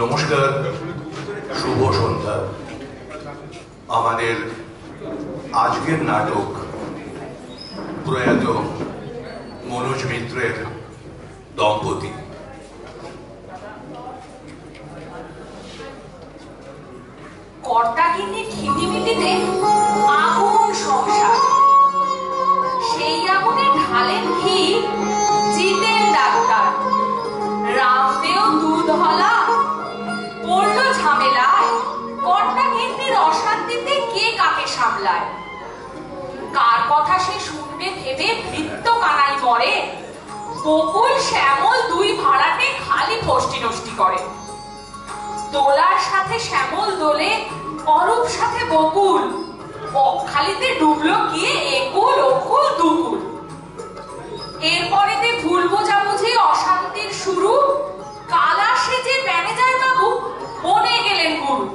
নমস্কার, শুভ সন্ধ্যা। আমাদের আজকের নাটক প্রয়াত মনোজ মিত্রের দম্পতি। কর্তাগিন্নির খিটিমিটিতে আগুন সংসার, সেই আগুনে ঢালেন ঘি জিতেন ডাক্তার। রামদেও দুধ হলা পড়ল ঝামেলায়, কর্তাগিন্নির অশান্তিতে কে কাকে সামলায়। কার কথা সে শুনবে ভেবে বৃত্ত কানাই মরে, বকুল শ্যামল দুই ভাড়াটে খালি ফষ্টি নষ্টি করে। দোলার সাথে শ্যামল দোলে, অরূপ সাথে বকুল, বকখালিতে ডুবলো গিয়ে একুল ওকুল দুকুল। এরপরেতে ভুল বোঝাবুঝি অশান্তির শুরু, কালা সেজে ম্যানেজার বাবু বনে গেলেন গুরু।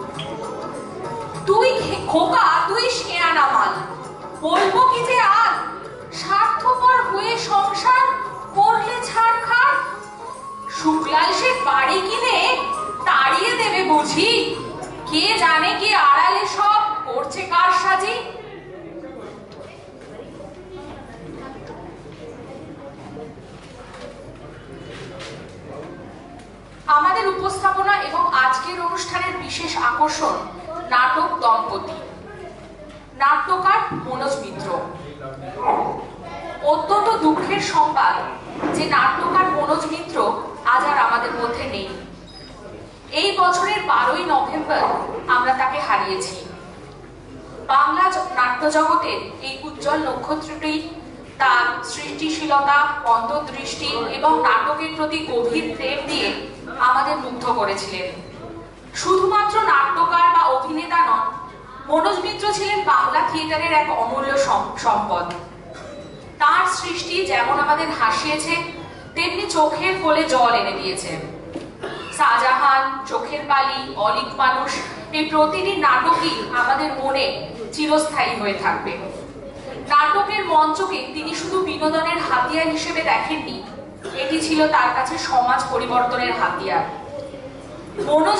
তুই খোকা তুই শেয়ানা মাল, বলবো কি যে আর স্বার্থপর হয়ে সংসার করলে ছাড়খাড়। শুক্লাল সে বাড়ি কিনে তাড়িয়ে দেবে বুঝি, কে জানে কি আড়ালে সব করছে কার সাজি। আমাদের উপস্থাপনা এবং আজকের অনুষ্ঠানের বিশেষ আকর্ষণ নাটক দম্পতি। নাট্যকার মনোজ মিত্র। অত্যন্ত দুঃখের সংবাদ যে নাট্যকার মনোজ মিত্র আজ আর আমাদের মধ্যে নেই। এই বছরের 12ই নভেম্বর আমরা তাকে হারিয়েছি। বাংলা নাট্য জগতের এই উজ্জ্বল নক্ষত্রটি তার সৃষ্টিশীলতা, অন্তর্দৃষ্টি এবং নাটকের প্রতি গভীর প্রেম দিয়ে আমাদের মুগ্ধ করেছিলেন। শুধুমাত্র নাট্যকার বা অভিনেতা নন, মনোজ মিত্র ছিলেন বাংলা থিয়েটারের এক অমূল্য সম্পদ। তার সৃষ্টি যেমন আমাদের হাসিয়েছে, তেমনি চোখের কোলে জল এনে দিয়েছে। শাহজাহান, চোখের বালি, অলিক মানুষ, এই প্রতিটি নাটকই আমাদের মনে চিরস্থায়ী হয়ে থাকবে। নাটকের মঞ্চকে তিনি শুধু বিনোদনের হাতিয়ার হিসেবে দেখেননি, এটি ছিল তার কাছে সমাজ পরিবর্তনের হাতিয়ার। মনোজ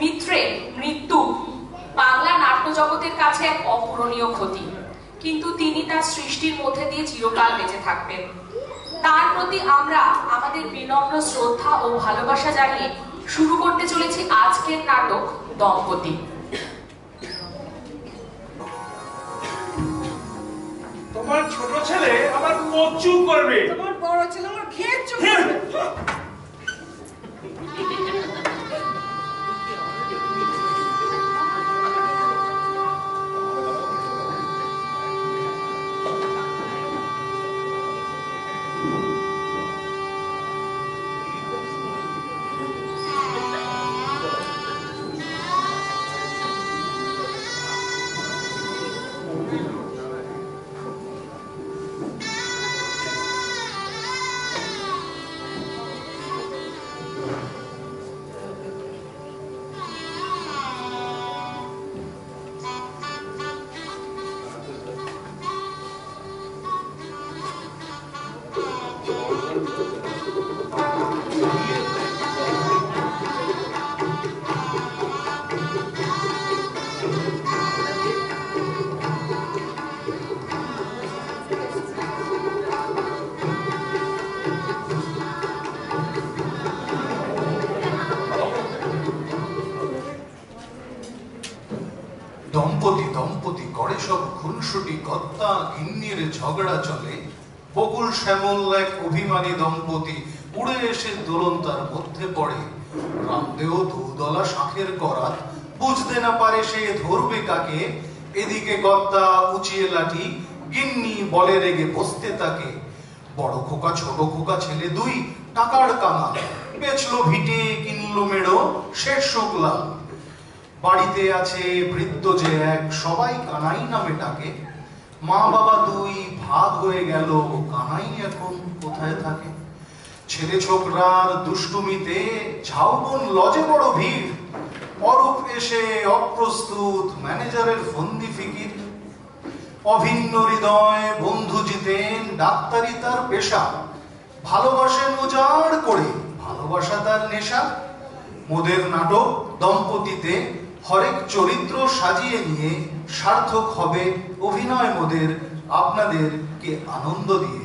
মিত্রের মৃত্যু বাংলা নাট্য জগতের কাছে এক অপূরণীয় ক্ষতি, কিন্তু তিনি তার সৃষ্টির মধ্যে দিয়ে চিরকাল বেঁচে থাকবেন। তার প্রতি আমরা আমাদের বিনম্র শ্রদ্ধা ও ভালোবাসা জানিয়ে শুরু করতে চলেছি আজকের নাটক দম্পতি। তোমার ছোট ছেলে আবার কচু করবে, তোমার বড় ছেলে আমার খেয়ে করবে। দম্পতি দম্পতি করে সব খুনসুটি, কর্তা গিন্নির ঝগড়া চলে। বকুল শ্যামল এক অভিমানী দম্পতি, উড়ে এসে দোলন তার মধ্যে পড়ে। রামদেও দুদলা শাঁখের করাত, বুঝতে না পারে সে ধরবে কাকে। এদিকে কর্তা উঁচিয়ে লাঠি, গিন্নি বলে রেগে বসতে তাকে। বড় খোকা ছোট খোকা ছেলে দুই, টাকার কাঙাল, বেচলো ভিটে কিনলো মেড়ো, শেষ শুক্লাল। বাড়িতে আছে বৃদ্ধ যে এক, সবাই কানাই নামে ডাকে। মা বাবা দুই, ভাগ হয়ে গেল, কানাই এখন কোথায় থাকে। ছেলে ছোকরার দুষ্টুমিতে ঝাউবন লজে বড় ভিড়। অরূপ এসে অপ্রস্তুত, ম্যানেজারের ফন্দি ফিকির। অভিন্ন হৃদয় বন্ধু জিতেন, ডাক্তারি তার পেশা। ভালোবাসেন উজাড় করে, ভালোবাসা তার নেশা। মোদের নাটক দম্পতিতে হরেক চরিত্র সাজিয়ে নিয়ে সার্থক হবে অভিনয় মোদের আপনাদেরকে আনন্দ দিয়ে।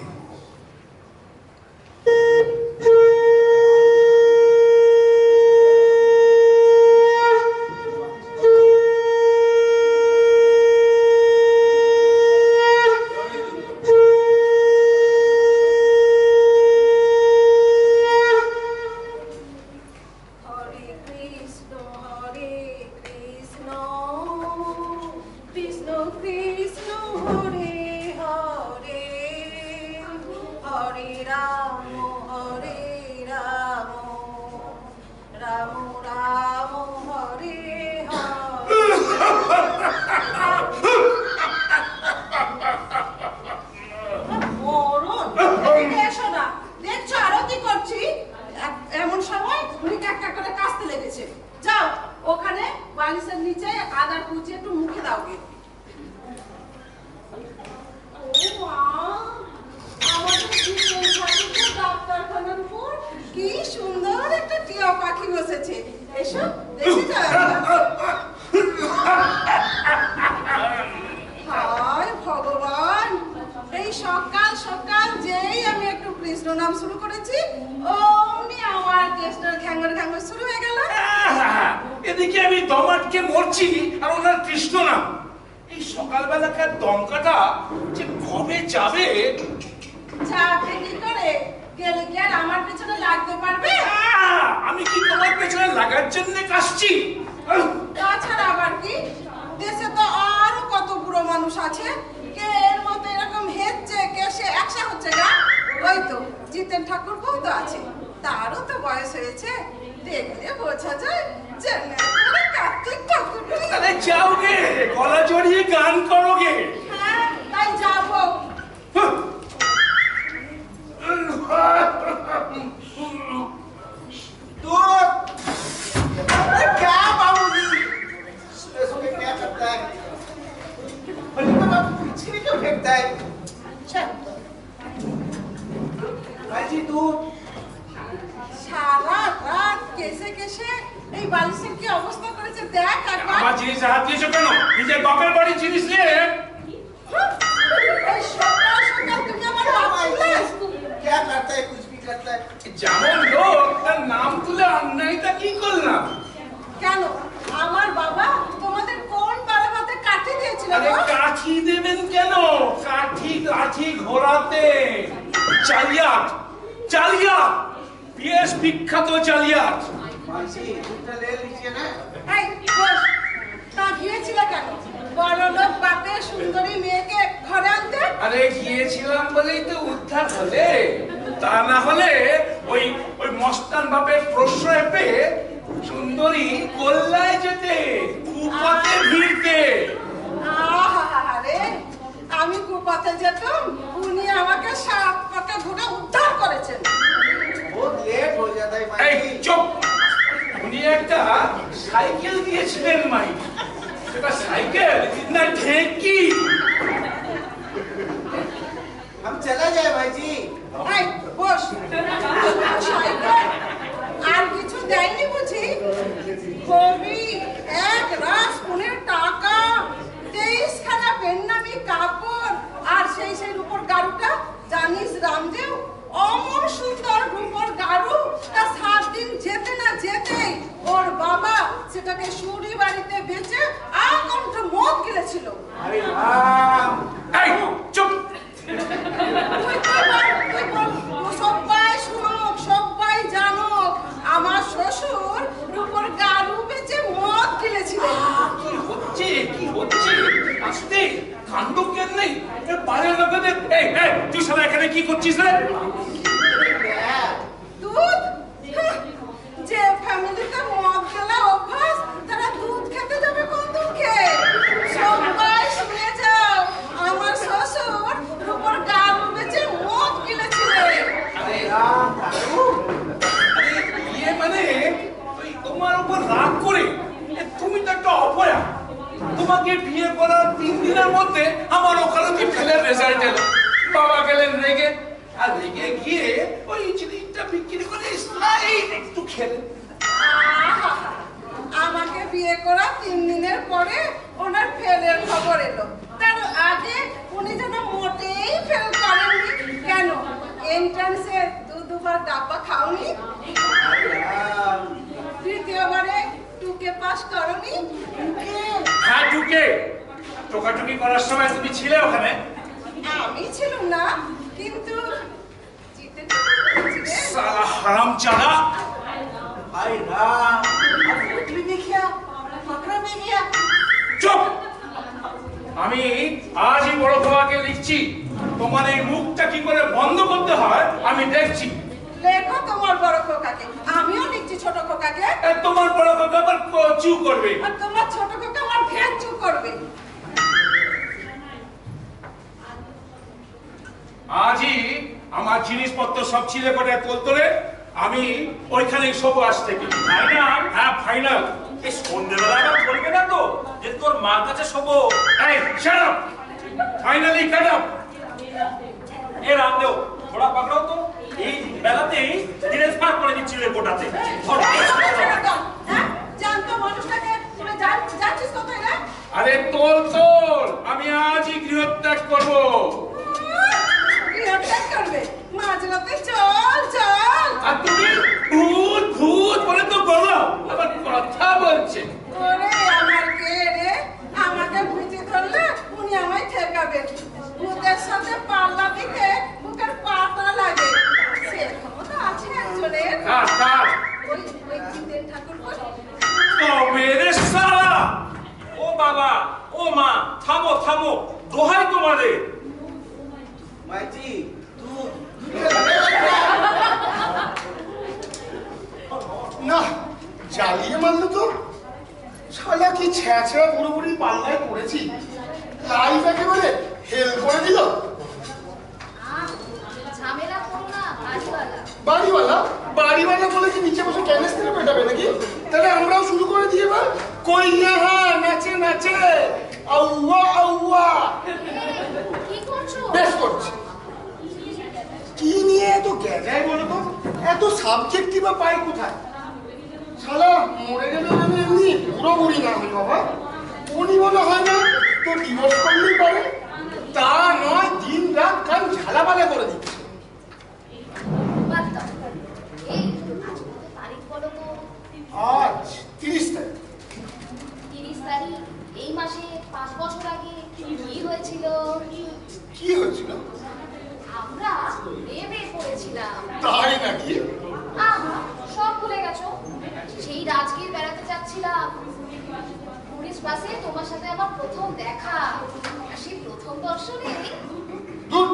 বিয়ে করা 3 দিনের পরে ওনার ফেলের খবর এলো। তার আগে উনি যেন মোটেই ফেল করেননি। কেন এন্ট্রান্সে দুবার ডাব্বা খাওনি? তৃতীয়বারে টুকে পাস করনি? হ্যাঁ টুকে। টোকাটুকি করার সময় তুমি ছিলে ওখানে? আমি ছিলাম না, কিন্তু জিতে সালা হারামজাদা। भाई राम उठली भी क्या पकड़ा भी गया। চুপ! আমি আজই বড় খোকাকে লিখছি, তোমার এই মুখটা কি করে বন্ধ করতে হয় আমি দেখছি। লেখো তোমার বড় খোকাকে, আমিও লিখছি ছোট খোকাকে। তোমার বড় খোকা আবার চু করবে, আর তোমার ছোট খোকা আমার ভেঁচু করবে। আজই আমার জিনিসপত্র সব ছিলে করে তোলতোলে আমি ওইখানেই শোবো আজ থেকে। ফাইনাল? হ্যাঁ ফাইনাল। এই সন্ধ্যেবেলা আবার বলবে না তো যে তোর মার কাছে শোবো? এই শাট আপ, ফাইনালি কাট আপ। এ রামদেও थोड़ा पकड़ो तो এই বেলাতেই ট্রান্সফার করে দিচ্ছিল কোটাতে। হ্যাঁ জানতো মানুষটাকে তুমি যাচ্ছিস কোথায় রে? আরে তোল তোল, আমি আজই গৃহত্যাগ করব। গৃহত্যাগ করবে? মাঝরাতে চল চল। আর তুমি ভূত ভূত বলে তো বলো, আবার কথা বলছে। ওরে আমার কে রে? আমাকে ভূতে ধরলে উনি আমায় ঠেকাবেন। ভূতের সাথে পাল্লা দিতে বুকের পাটা লাগে। সে ক্ষমতা আছে একজনের। ওই জিতেন ঠাকুর কই? তো মেরে সালা। ও বাবা ও মা থামো থামো, দোহাই তোমাদের। মাইজি তুই না জ্বালিয়ে মারলো তো। শালা কি ছ্যাঁচড়া পুরোপুরি পাল্লায় পড়েছি। লাইফ একেবারে হেল করে দিল। ঝামেলা করো না, বাড়িওয়ালা বাড়িওয়ালা বলে কি নিচে বসে ক্যানেস থেকে পেটাবে নাকি? তাহলে আমরাও শুরু করে দিয়ে এবার কই হ্যাঁ নাচে নাচে আউয়া আউয়া। কি করছো? বেশ করছি। কি নিয়ে এত গেজায় বলো তো? এত সাবজেক্টই বা পাই কোথায়? শালা মরে গেলে আমি এমনি বুড়ো বুড়ি না হই বাবা। উনি মনে হয় না তো ডিভোর্স করলেই পারে। তা নয় দিন রাত কান ঝালাপালা করে দিচ্ছে। বাদ দাও। এই আজ কত তারিখ বলো তো? আজ 30 তারিখ। 30 তারিখ। এই মাসে 5 বছর আগে কি হয়েছিল? কি হয়েছিল? আমরা প্রেমে পড়েছিলাম। তাই নাকি? আহা, সব ভুলে গেছো? সেই রাজগীর বেড়াতে যাচ্ছিলাম, টুরিস্ট বাসে তোমার সাথে আমার প্রথম দেখা। সেই প্রথম দর্শনে দূর,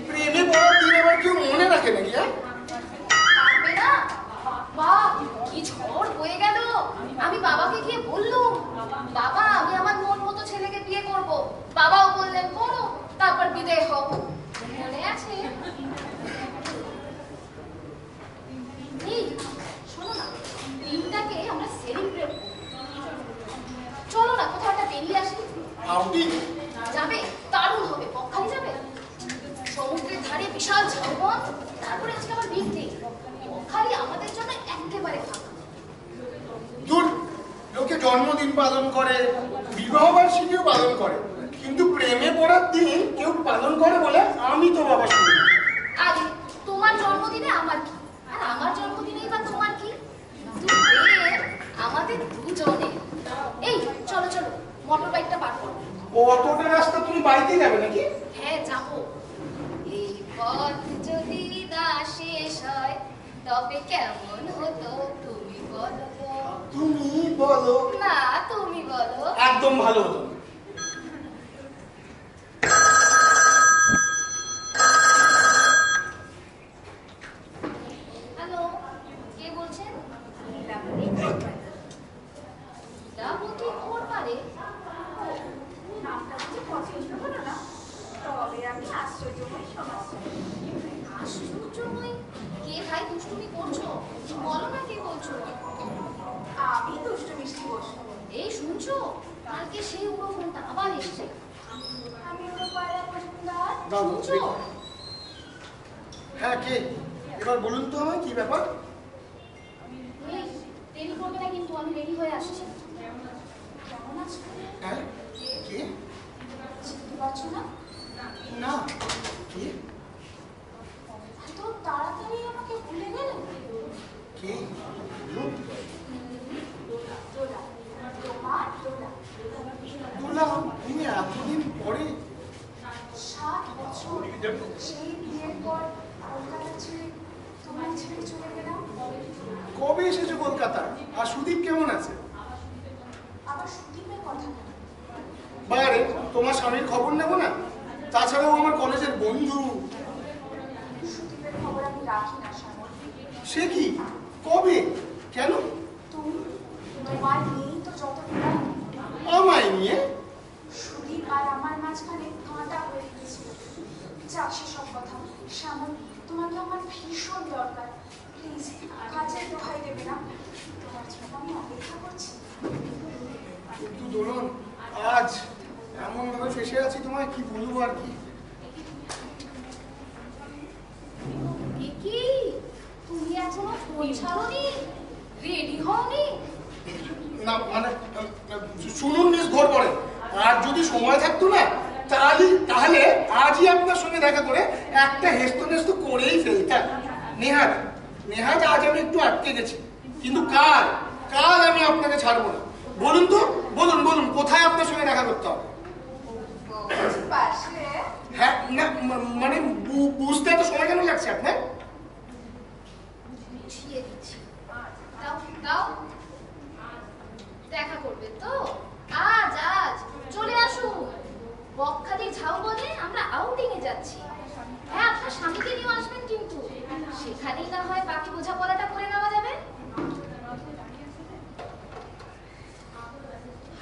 প্রেমে পড়ার দিন আবার কেউ মনে রাখে নাকি? থাকবে না? বাহ, কি ঝড় বয়ে গেল। আমি বাবাকে গিয়ে বললুম, বাবা আমি আমার মন মতো ছেলেকে বিয়ে করব। বাবাও বললেন করো, তারপর বিদায় হও। মনে আছে? এই শোনো না, দিনটাকে আমরা সেলিব্রেট করি। চলো না কোথাও একটা বেরিয়ে আসি। আউটিং যাবে? দারুণ হবে। পক্ষালি যাবে? সমুদ্রের ধারে বিশাল ঝাউবন, তারপরে আজকে আবার বিগ ডে। পক্ষালি আমাদের জন্য একেবারে ফাঁকা। দূর, লোকে জন্মদিন পালন করে, বিবাহ বার্ষিকীও পালন করে, কিন্তু প্রেমে পড়ার দিন কেউ পালন করে বলে আমি তো বাবা শুনি। আরে তোমার জন্মদিনে আমার কি, আর আমার জন্মদিনেই বা তোমার কি? প্রেম আমাদের দুজনের। এই চলো চলো, মোটর বাইকটা বার করো। অতটা রাস্তা তুমি বাড়িতে যাবে নাকি? হ্যাঁ যাবো। এই পথ যদি না শেষ হয় তবে কেমন হতো তুমি বলো তো? তুমি বলো। না তুমি বলো। একদম ভালো হতো। হ্যালো, কে বলছেন? লীলাবতী খবর পারে? নামটা বুঝি পছন্দ হলো না? তবে আমি আশ্চর্যময় সমাজসেবী। আশ্চর্যময়? কে ভাই দুষ্টুমি করছো? বলো না কে বলছো। আমি দুষ্টু মিষ্টি বসু। এই শুনছো, কালকে সেই উড়ো ফোনটা আবার এসেছে। আমি ওর পায়রা মজুমদার। দাও, শুনছো? হ্যাঁ কে? এবার বলুন তো আমায় কি ব্যাপার? এই দেরি করবে না কিন্তু, আমি রেডি হয়ে আসছি। আছো? হ্যাঁ কে? চিনতে পারছো না? না কে? এত তাড়াতাড়ি আমাকে ভুলে গেলে? কে? বলুন। দোলা, তোমার দোলা। দোলা, তুমি এতদিন পরে? 7 বছর সেই বিয়ের পর কলকাতা ছেড়ে তোমার ছেড়ে চলে গেলাম। কবে এসেছো কলকাতা? আর সুদীপ কেমন আছে? আবার সুদীপের কথা কেন? বারে তোমার স্বামীর খবর নেবো না? তাছাড়াও আমার কলেজের বন্ধু। সুদীপের খবর আমি রাখি না শ্যামল। সে কি? কবে? কেন? তুমি তোমার নিয়েই তো যত বিবাদ। আমায় নিয়ে? সুদীপ আর আমার মাঝখানে কাঁটা হয়ে গেছিল। যাক সেসব কথা। শ্যামল, তোমাকে আমার ভীষণ দরকার। প্লিজ কাজের দোহাই দেবে না। তোমার জন্য আমি অপেক্ষা করছি। কিন্তু দোলন, আজ এমন ভাবে ফেসে আছি, তোমায় কি বলবো আর কি। কি তুমি এখনো ফোন ছাড়োনি? রেডি হওনি? না মানে শুনুন মিস ঘোর পরে, আর যদি সময় থাকতো না তাহলে আজই আপনার সঙ্গে দেখা করে একটা হেস্ত করেই ফেলতাম। নেহাত আজ আমি একটু আটকে গেছি, কিন্তু কাল আমি আপনাকে ছাড়বো না। বলুন তো, বলুন কোথায় আপনার সঙ্গে দেখা করতে হবে? পাশে। হ্যাঁ না মানে বুঝতে এত সময় কেন লাগছে আপনার? বুঝিয়ে দিচ্ছি। দাও দেখা করবে তো? আজ চলে আসুন। বকখালি ঝাউবনে আমরা আউটিং এ যাচ্ছি। হ্যাঁ, আপনার স্বামীকে নিয়ে আসবেন, কিন্তু সেখানেই না হয় বাকি বোঝাপড়াটা করে নেওয়া যাবে।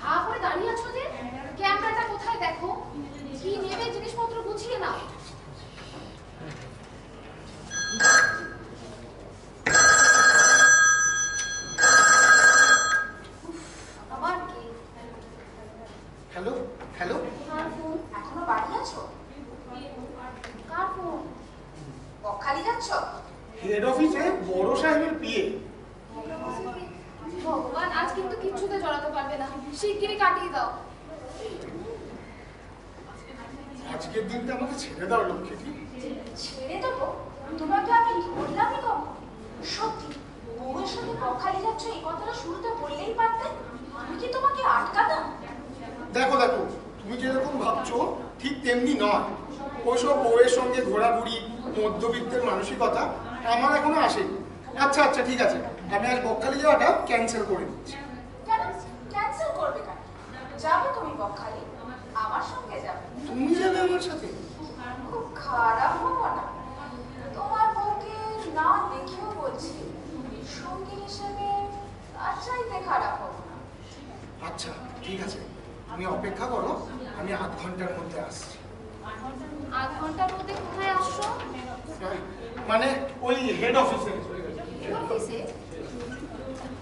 হা করে দাঁড়িয়ে আছো যে? ক্যামেরাটা কোথায় দেখো? কি নেবে জিনিসপত্র গুছিয়ে নাও। আবার কি? হ্যালো কার ফোন? এখনো বাড়ি আছো? কার ফোন? বকখালি যাচ্ছ? হেড অফিসে বড় সাহেবের বিয়ে। ভগবান, আজ কিন্তু কিচ্ছুতে জড়াতে পারবে না। শিগগিরই কাটিয়ে দাও। আজকের দিনটা আমাকে ছেড়ে দাও লক্ষ্মীটি। ছেড়ে দেবো? তোমাকে আমি বললামই কখন? সত্যি বউয়ের সাথে বকখালি যাচ্ছ এই কথাটা শুরুতে বললেই পারতে। আমি কি তোমাকে আটকাতাম? দেখো তুমি যেরকম ভাবছো ঠিক তেমনি নয়। ওইসব বউয়ের সঙ্গে ঘোরাঘুরি, মধ্যবিত্তের মানসিকতা আমার এখনো আসেনি। আচ্ছা ঠিক আছে, আমি আজ বকখালি যাওয়াটা ক্যান্সেল করে দিচ্ছি। কেন ক্যান্সেল করবে কেন? যাবে তুমি বকখালি, আমার সঙ্গে যাবে। তুমি যাবে আমার সাথে? খুব খারাপ হবো না? তোমার বউকে না দেখেও বলছি, সঙ্গী হিসেবে তার চাইতে খারাপ হবো না। আচ্ছা ঠিক আছে, তুমি অপেক্ষা করো, আমি 8 ঘন্টার মধ্যে আসছি। 8 ঘন্টার মধ্যে কোথায় আসছো? মানে ওই হেড অফিসে। অফিসে?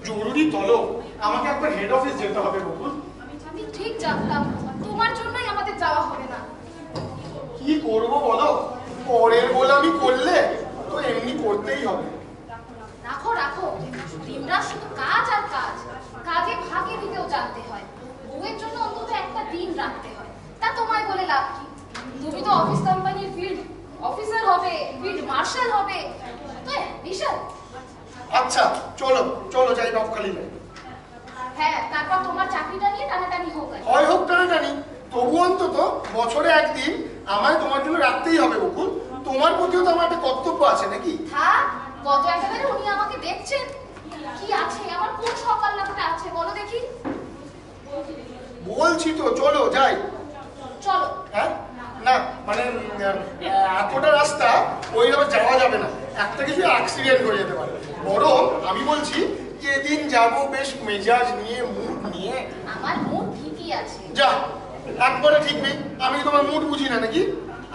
জরুরি তলব, আমাকে একবার হেড অফিস যেতে হবে বকুল। আমি ঠিক জানতাম তোমার জন্যই আমাদের যাওয়া হবে না। কি করবো বলো, পরের গোলামি করলে তো এমনি করতেই হবে। রাখো দিনরা শুধু কাজ আর কাজ। কাজে ভাগে দিতেও জানতে হয়। বউয়ের জন্য অন্তত একটা দিন রাখতে হয়। তা তোমায় বলে লাভ কি? তুমি তো অফিস কোম্পানির ফিল্ড অফিসার হবে, ফিল্ড মার্শাল হবে, তো বিশাল। আচ্ছা চলো যাই বকখালি। হ্যাঁ, তারপর তোমার চাকরিটা নিয়ে টানাটানি হোক। হয় হোক টানাটানি, তবু অন্তত বছরে একদিন আমায় তোমার জন্য রাখতেই হবে বকুল। তোমার প্রতিও তো আমার একটা কর্তব্য আছে নাকি? হ্যাঁ, গত একেবারে উনি আমাকে দেখছেন। কি আছে আমার, কোন সকাল নামটা আছে বলো দেখি? বলছি তো চলো যাই। চলো। হ্যাঁ না মানে এতটা রাস্তা ওইভাবে যাওয়া যাবে না, একটা কিছু অ্যাক্সিডেন্ট হয়ে যেতে পারে। বরং আমি বলছি যেদিন যাবো বেশ মেজাজ নিয়ে, মুড নিয়ে। আমার মুড ঠিকই আছে। যা, একবারে ঠিক নেই। আমি তোমার মুড বুঝি না নাকি?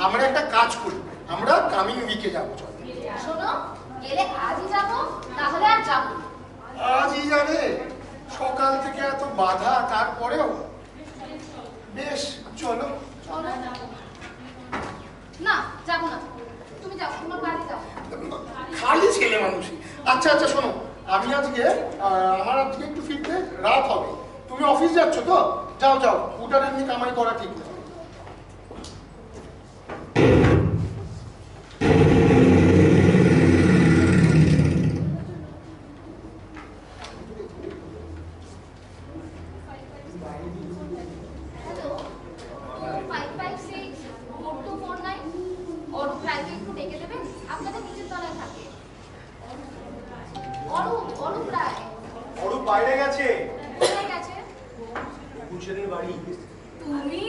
আমরা একটা কাজ করি, আমরা কামিং উইকে যাবো। চল শোনো, গেলে আজই যাবো, তাহলে আর যাবো। আজই যাবে? সকাল থেকে এত বাধা, তারপরেও বেশ চলো। না, যাবো না। তুমি যাও, তোমার বাড়ি যাও। খালি ছেলে মানুষই। আচ্ছা শোনো, আমি আমার আজকে একটু ফিরতে রাত হবে। তুমি অফিস যাচ্ছ তো? যাও যাও, উটার এমনি কামাই করা ঠিক না। হ্যালো 556 4249 অরূপ রায়কে একটু ডেকে দেবেন, আপনাদের নিচের তলায় থাকে। অরূপ রায় অরূপ বাইরে গেছে। কোথায় গেছে? কুশেদের বাড়ি। তুমি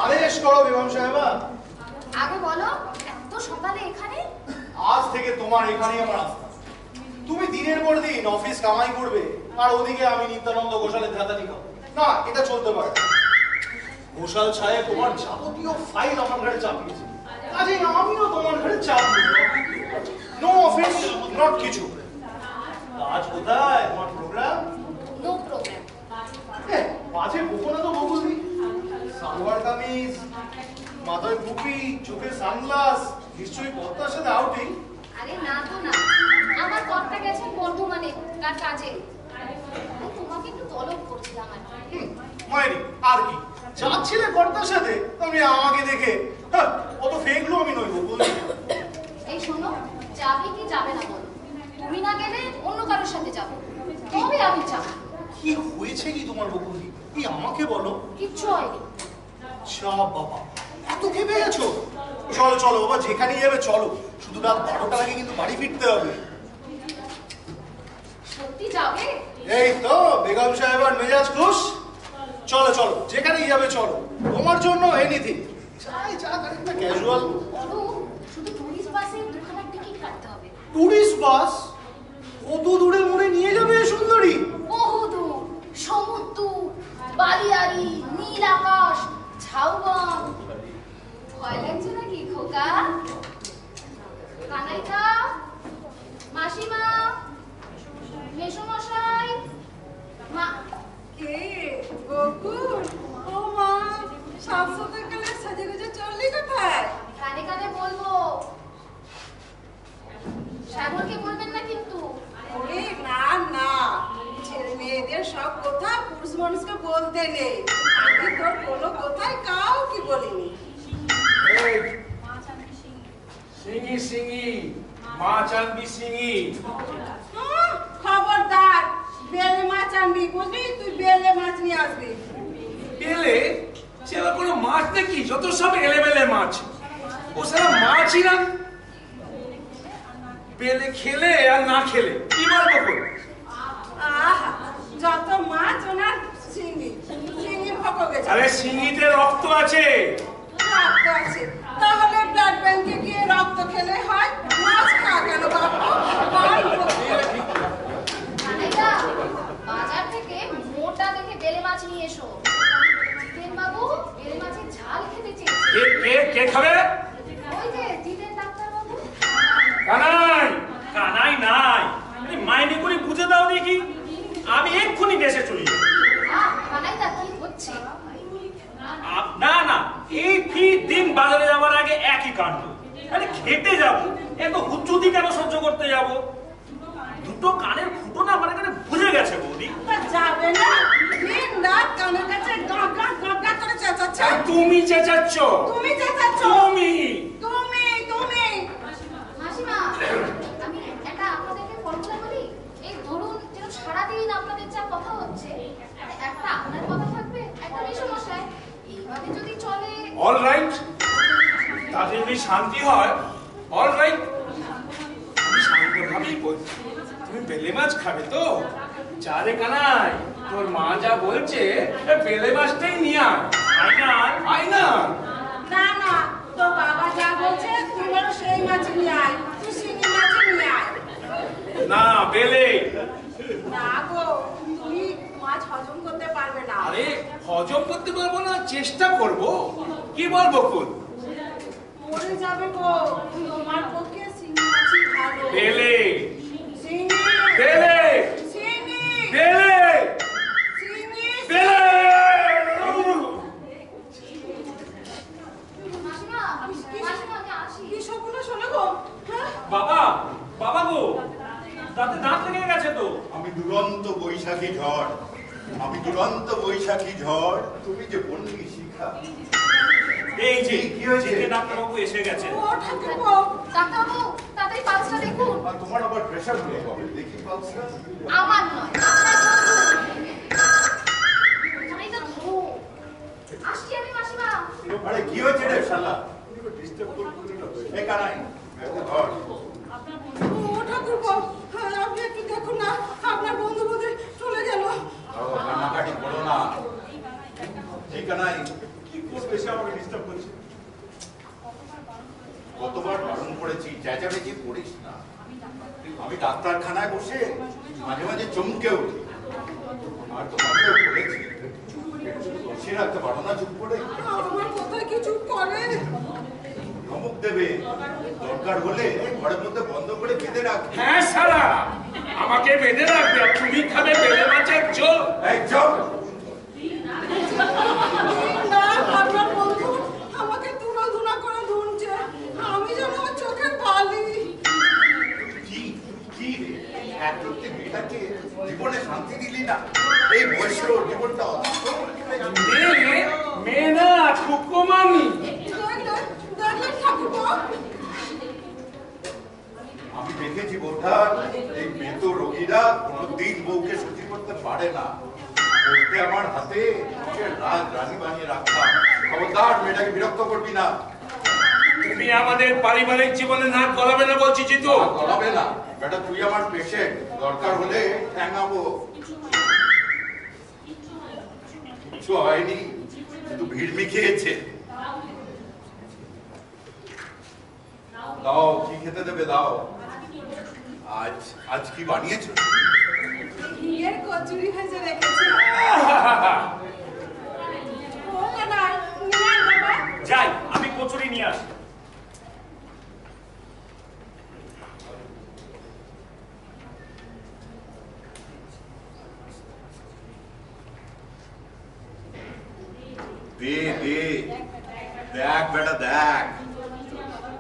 আদেশ করো বেগম সাহেবা। আগে বলো, এত সকালে এখানে? আজ থেকে তোমার এখানেই আমার আস্থা। তুমি দিনের পর দিন অফিস কামাই করবে, আর ওদিকে আমি নিত্যানন্দ ঘোষালের ধাতানি খাবো না, এটা চলতে পারে না। ঘোষাল সাহেব তোমার যাবতীয় ফাইল আমার ঘরে চাপিয়েছে, কাজে আমিও তোমার ঘরে চাপ নো অফিস নট কিছু। আজ কোথায় তোমার প্রোগ্রাম? No problem. মাঝে বকুনা তো বকুনি, সালোয়ার কামিজ, মাথায় টুপি, চোখে সানগ্লাস, নিশ্চয়ই কর্তার সাথে আউটিং। আরে না তো না, আমার কর্তা গেছেন বর্ধমানে তার কাজে। তোমাকে একটু তলব করছিলাম আর কি। মায়েরি আর কি যাচ্ছিলে কর্তার সাথে, তুমি আমাকে দেখে অত ফেকলো আমি নই বকুল। এই শোনো, যাবে কি যাবে না বলো? তুমি না গেলে অন্য কারোর সাথে যাবো, তবে আমি যাবো। কি হয়েছে কি তোমার বকুল? কি আমাকে বলো। কিচ্ছু হয়নি। আচ্ছা বাবা, এত খেপে গেছো? চলো চলো বাবা, যেখানেই যাবে চলো, শুধু রাত 12টার আগে কিন্তু বাড়ি ফিরতে হবে। সত্যি যাবে? এই তো বেগম সাহেবার মেজাজ খুশ। চলো চলো, যেখানেই যাবে চলো, তোমার জন্য এনিথিং। চাই চা খানিকটা ক্যাজুয়াল। শুধু টুরিস্ট বাসে দুখানা টিকিট কাটতে হবে। Tourist bus? কত দূরে মনে নিয়ে যাবে সুন্দরী? বহুদূর, সমুদ্র, বালিয়াড়ি, নীল আকাশ, ঝাউবন। ভয় লাগছে নাকি খোকা? কানাইকা, মাসিমা, মেসোমশাই, মা। কে বকুল? ও মা, সাতশো কালে সাজে গুজে চললি কোথায়? কানে কানে বলবো, শ্যামলকে বলবেন না কিন্তু। ওরে না না, ছেলে মেয়েদের সব কথা পুরুষ মানুষকে বলতে নেই। আমি তোর কোনো কথাই কাউকে বলিনি। সিঙ্গি সিঙ্গি, মাছ আনবি সিঙ্গি। খবরদার, বেলে মাছ আনবি, বুঝলি? তুই বেলে মাছ নিয়ে আসবি। বেলে? সেটা কোনো মাছ নাকি? যত সব এলেবেলে মাছ। ও সারা মাছই না। বেলে খেলে আর না খেলে কি বলবো বল? আহা, যত মাছ ওনার চিংড়ি চিংড়ি ভোগ গেছে। আরে সিঙ্গিতে রক্ত আছে। রক্ত আছে, তাহলে ব্লাড ব্যাংকে গিয়ে রক্ত খেলে হয়, মাছ খা কেন বাবু? কানাইকা, বাজার থেকে মোটা দেখে বেলে মাছ নিয়ে এসো। জিতেন বাবু বেলে মাছের ঝাল খেতে চেয়েছে। কে কে কে খাবে? ওই যে জিতেন ডাক্তার বাবু। কানাই। কানাই নাই, মাইনে করে বুঝে দাও দেখি, আমি এক্ষুনি দেশে চলি। কানাইকা কি হচ্ছে? না না, এই ফি দিন বাজারে যাওয়ার আগে একই কাণ্ড। আরে খেতে যাবো, এত হুচ্চুতি কেন সহ্য করতে যাব? দুটো কানের ফুটো না আমার এখানে বুঝে গেছে বৌদি। যাবে না, দিন রাত কানের কাছে গাগা গাগা করে চেঁচাচ্ছে। তুমি চেঁচাচ্ছ। তুমি চেঁচাচ্ছ। তুমি তুমি তুমি মাসিমা, আমি একটা আপনাদেরকে ফর্মুলা বলি। এই ধরুন যেন সারাদিন আপনাদের যা কথা হচ্ছে, একটা আপনার কথা থাকবে, একটা মেসোমশাই। এইভাবে যদি চলে। অল রাইট, তাতে যদি শান্তি হয় অল রাইট। আমি শান্তভাবেই বলছি, তুমি বেলে মাছ খাবে তো? যা রে কানাই, তোর মা যা বলছে বেলে মাছটাই নিয়ে আয় না। আয় না। না না, তো বাবা যা বলছে তুই বলো সেই মাছ নিয়ে আয়, তুই শিঙি মাছ নিয়ে আয়। না বেলে। না গো, তুমি মাছ হজম করতে পারবে না। আরে হজম করতে পারবো না, চেষ্টা করব। কি বলবো কুল? মরে যাবে গো, তোমার পক্ষে শিঙি মাছই ভালো। বেলে শিঙি বেলে শিঙি বেলে শিঙি। বেলে। মাসিমা, মাসিমা আমি আসি। কি সবগুলো শোনো গো? হ্যাঁ? বাবা, বাবা গো, দাঁতে দাঁত লেগে গেছে তো। আমি দুরন্ত বৈশাখী ঝড়, আমি দুরন্ত বৈশাখী ঝড়, তুমি যে বন্যী শিখা। এই যে কি হয়েছে? ডাক্তারবাবু এসে গেছেন। ও ঠাকুরপো, ডাক্তারবাবু তাড়াতাড়ি পালসটা দেখুন। আর তোমার আবার প্রেশার হয়ে যাবে, দেখি পালসটা। আমার নয়, আপনার বন্ধু। এই তো ধরো। আসছি আমি মাসিমা। আরে কি হয়েছে রে শালা? এ কানাই, একে ধর। ও ঠাকুরপো, আপনি একটু দেখুন না, আপনার বন্ধু বোধহয় চলে গেল। কান্নাকাটি করো না। এই কানাই, কি করবে সে আমাকে ডিস্টার্ব করছে? কতবার বারণ করেছি, চেঁচামেচি করিস না। আমি ডাক্তারখানায় বসে মাঝে মাঝে চমকে উঠি। আর তোমাকেও বলেছি, বসে রাখতে পারো না চুপ করে? আমার কোথায় কিছু করে? ধমক দেবে, দরকার হলে ঘরের মধ্যে বন্ধ করে বেঁধে রাখবে। হ্যাঁ সারা, আমাকে বেঁধে রাখবে, আর তুমি খাবে বেলে মাছের ঝোল। এই চল। না, আপনার বন্ধু আমাকে তুলো ধুনা করে ধুনছে, আমি যেন ওর চোখের বালি। কি কি রে, একটু মেয়েটাকে জীবনে শান্তি দিলি না? এই বয়সে ওর জীবনটা অতিষ্ঠ করে দিলে। মেয়ে না, কুকুমানি। দেখলেন ঠাকুরপো? আমি দেখেছি বোধা, এই মৃত রোগীরা কোনোদিন বউকে সত্যি করতে পারে না। বলতে আমার হাতে রাজ রানী বানিয়ে রাখতাম। খবরদার মেয়েটাকে বিরক্ত করবি না। তুমি আমাদের পারিবারিক জীবনে নাক গলাবে না বলছি জিতু। গলাবে না বেটা, তুই আমার পেশেন্ট, দরকার হলে ঠ্যাঙাবো। কিছু হয়নি, শুধু ভিড়মি খেয়েছে। দাও, কি খেতে দেবে দাও। আজ কি বানিয়েছো? ঘিয়ের কচুরি ভেজে রেখেছি। ও না, নিয়ে আয় বাবা। যাই, আমি কচুরি নিয়ে আসি। দে দে, দেখ বেটা দেখ,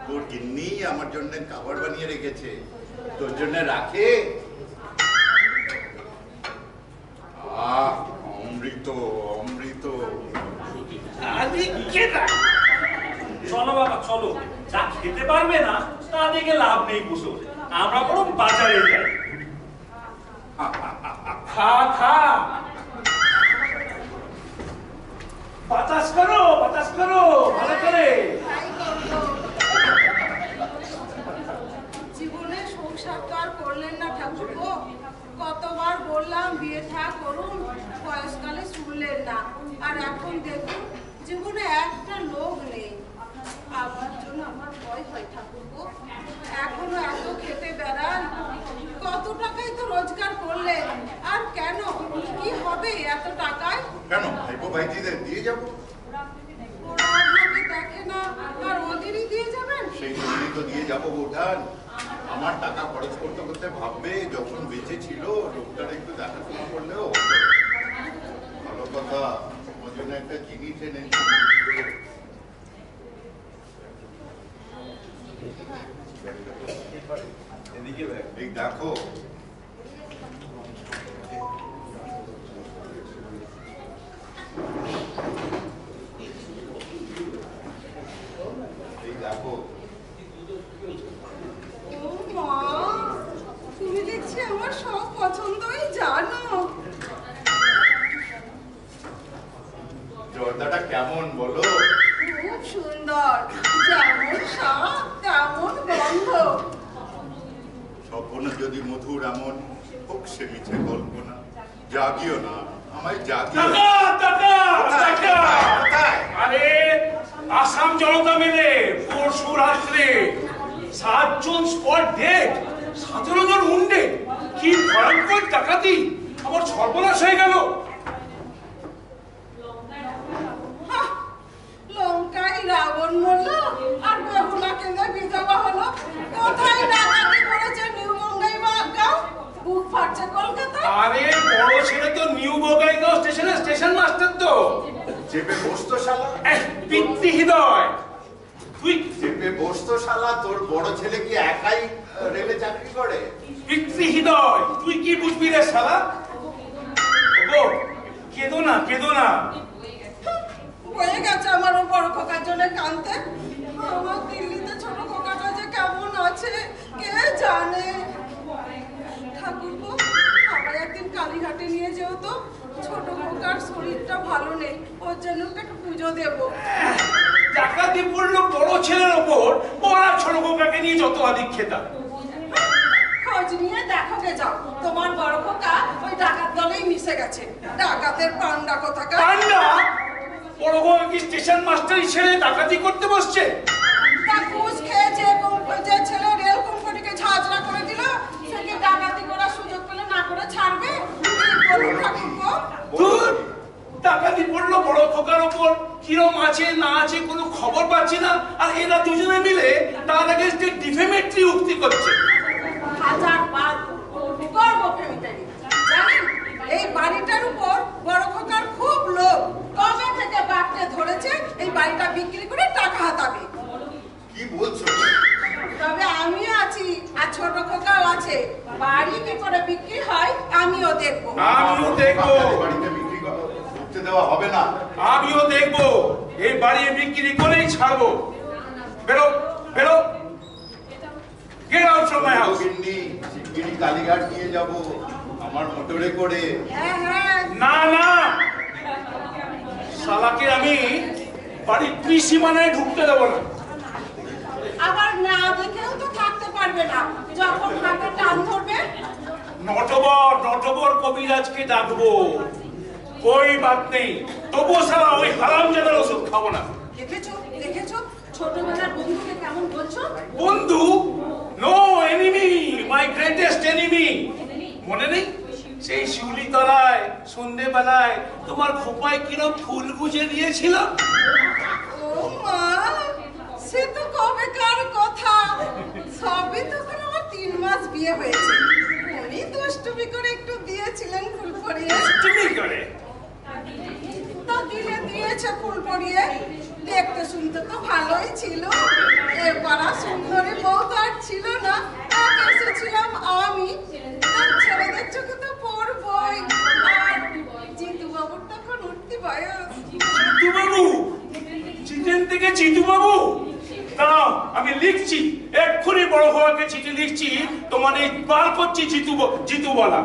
তোর গিন্নি আমার জন্য খাবার বানিয়ে রেখেছে, তোর জন্য রাখে। অমৃত অমৃত। চলো বাবা চলো, যা খেতে পারবে না তা দেখে লাভ নেই বসে, আমরা বরং বাজারে যাই। খা খা, বাতাস করো ভালো করে। জীবনে সংসার তো আর করলেন না ঠাকুরপো, কতবার বললাম বিয়ে থা করুন, বয়সকালে শুনলেন না। আর এখন দেখুন জীবনে একটা লোক নেই। আমার জন্য আমার ভয় হয় ঠাকুরপো, এখনো এত খেতে বেড়ান, কত টাকাই তো রোজগার করলেন, আর কেন কি হবে এত টাকায়? কেন ভাইপো ভাইজিদের দিয়ে যাবো? ওরা আপনাকে দেখে না, আর ওদেরই দিয়ে যাবেন? সেই জন্যই তো দিয়ে যাবো বোঠান। আমার টাকা খরচ করতে করতে ভাববে যখন বেঁচে ছিল লোকটার একটু দেখাশোনা করলেও হতো। ভালো কথা, আমার জন্য একটা জিনিস এনেছি। এই দেখো, এই দেখো। ও মা, তুমি দেখছি আমার সব পছন্দই জানো। জর্দাটা কেমন বলো? খুব সুন্দর, যেমন স্বাদ তেমন গন্ধ। স্বপ্ন যদি মধুর এমন হোক, সে মিছে কল্পনা। জাগিও না, আমায় জাগিও। আরে আসাম জনতা মেলে পরশু রাত্রে 7 জন স্পট ডেড, 17 জন উন্ডে। কি ভয়ঙ্কর ডাকাতি, আমার সর্বনাশ হয়ে গেল। লঙ্কায় রাবণ মরল আর বেহুলা কেন্দ্রে বিধবা হলো। কোথায় ডাকাতি করেছে নিউ মুম্বাই বাগাও, বুক ফাটছে কলকাতা। আরে বড় ছেলে তো নিউ বগাইগাঁও স্টেশনের স্টেশন মাস্টার তো। চেপে বসতো শালা। পিতৃ হৃদয়, তুই চেপে বসতো শালা। তোর বড় ছেলে কি একাই রেলে চাকরি করে? পিতৃ হৃদয়, তুই কি বুঝবি রে শালা? গো, কেঁদো না। হয়ে গেছে আমার ওর বড় খোকার জন্য কাঁদতে। আমার দিল্লিতে ছোট খোকাটা যে কেমন আছে কে জানে। ঠাকুরপো, আবার একদিন কালীঘাটে নিয়ে যেও তো, ছোট খোকার শরীরটা ভালো নেই, ওর জন্য একটু পুজো দেবো। ডাকাতি পড়লো বড় ছেলের ওপর, ওরা ছোট খোকাকে নিয়ে যত আদিক্ষেতা। খোঁজ নিয়ে দেখো গে যাও, তোমার বড় খোকা ওই ডাকাত দলেই মিশে গেছে। ডাকাতের পান্ডা কোথাকার। পান্ডা? বড় খোকা কি স্টেশন মাস্টারই ছেড়ে ডাকাতি করতে বসছে? তা ঘুষ খেয়ে যে ছেলে রেল কোম্পানিকে ঝাঁঝরা করে দিল, সে কি ডাকাতি করার সুযোগ পেলে না করে ছাড়বে? বলুন ঠাকুরপো। ধুর, ডাকাতি পড়লো বড় খোকার ওপর, কিরম আছে না আছে কোনো খবর পাচ্ছি না, আর এরা দুজনে মিলে তার এগেইনস্টে ডিফেমেটরি উক্তি করছে। হাজার বার গর্ব ফেমিটারি। জানেন, এই বাড়িটার উপর বড় খোকার খুব লোভ। কবে থেকে বাড়তে ধরেছে এই বাড়িটা বিক্রি করে টাকা হাতাবে। কি বলছো? তবে আমিও আছি আর ছোট খোকাও আছে। বাড়ি কি করে বিক্রি হয় আমিও দেখবো। আমিও দেখবো। বাড়িতে বিক্রি করতে দেওয়া হবে না। আমিও দেখবো, এই বাড়ি বিক্রি করেই ছাড়বো। বেরো বেরো, get out from my house. শিগগিরই কালীঘাট নিয়ে যাব আমার মোটরে করে। হ্যাঁ, না না, শালাকে আমি বাড়ির ত্রিসীমানায় ঢুকতে দেবো না। আবার না দেখেও তো থাকতে পারবে না, যখন হাতে টান ধরবে। নটবর নটবর কবিরাজকে ডাকবো, কই বাত নেই, তবুও শালা ওই হারামজাদার ওষুধ খাবো না। দেখেছো দেখেছো ছোটবেলার বন্ধুকে কেমন বলছো? বন্ধু? No, enemy, my greatest enemy. মনে নেই সেই শিউলি তলায় সন্ধ্যেবেলায় তোমার খোপায় কিরম ফুল গুজে দিয়েছিল? ও মা, সে তো কবেকার কথা। সবই তখন আমার 3 মাস বিয়ে হয়েছে। উনি দুষ্টুমি করে একটু দিয়েছিলেন ফুল পরিয়ে। তুমি করে তো দিয়েছে ফুল পরিয়ে। দেখতে শুনতে তো ভালোই ছিল। এবার সুন্দরী বউ তো আর ছিল না, এসেছিলাম আমি। তার ছেলেদের চোখে তো পড়বই। আর জিতু বাবুর তখন উঠতি বয়স। জিতু বাবু? চিঠেন থেকে জিতু বাবু? দাঁড়াও, আমি লিখছি, এক্ষুনি বড় হওয়াকে চিঠি লিখছি, তোমার এই বার করছি জিতু বলা।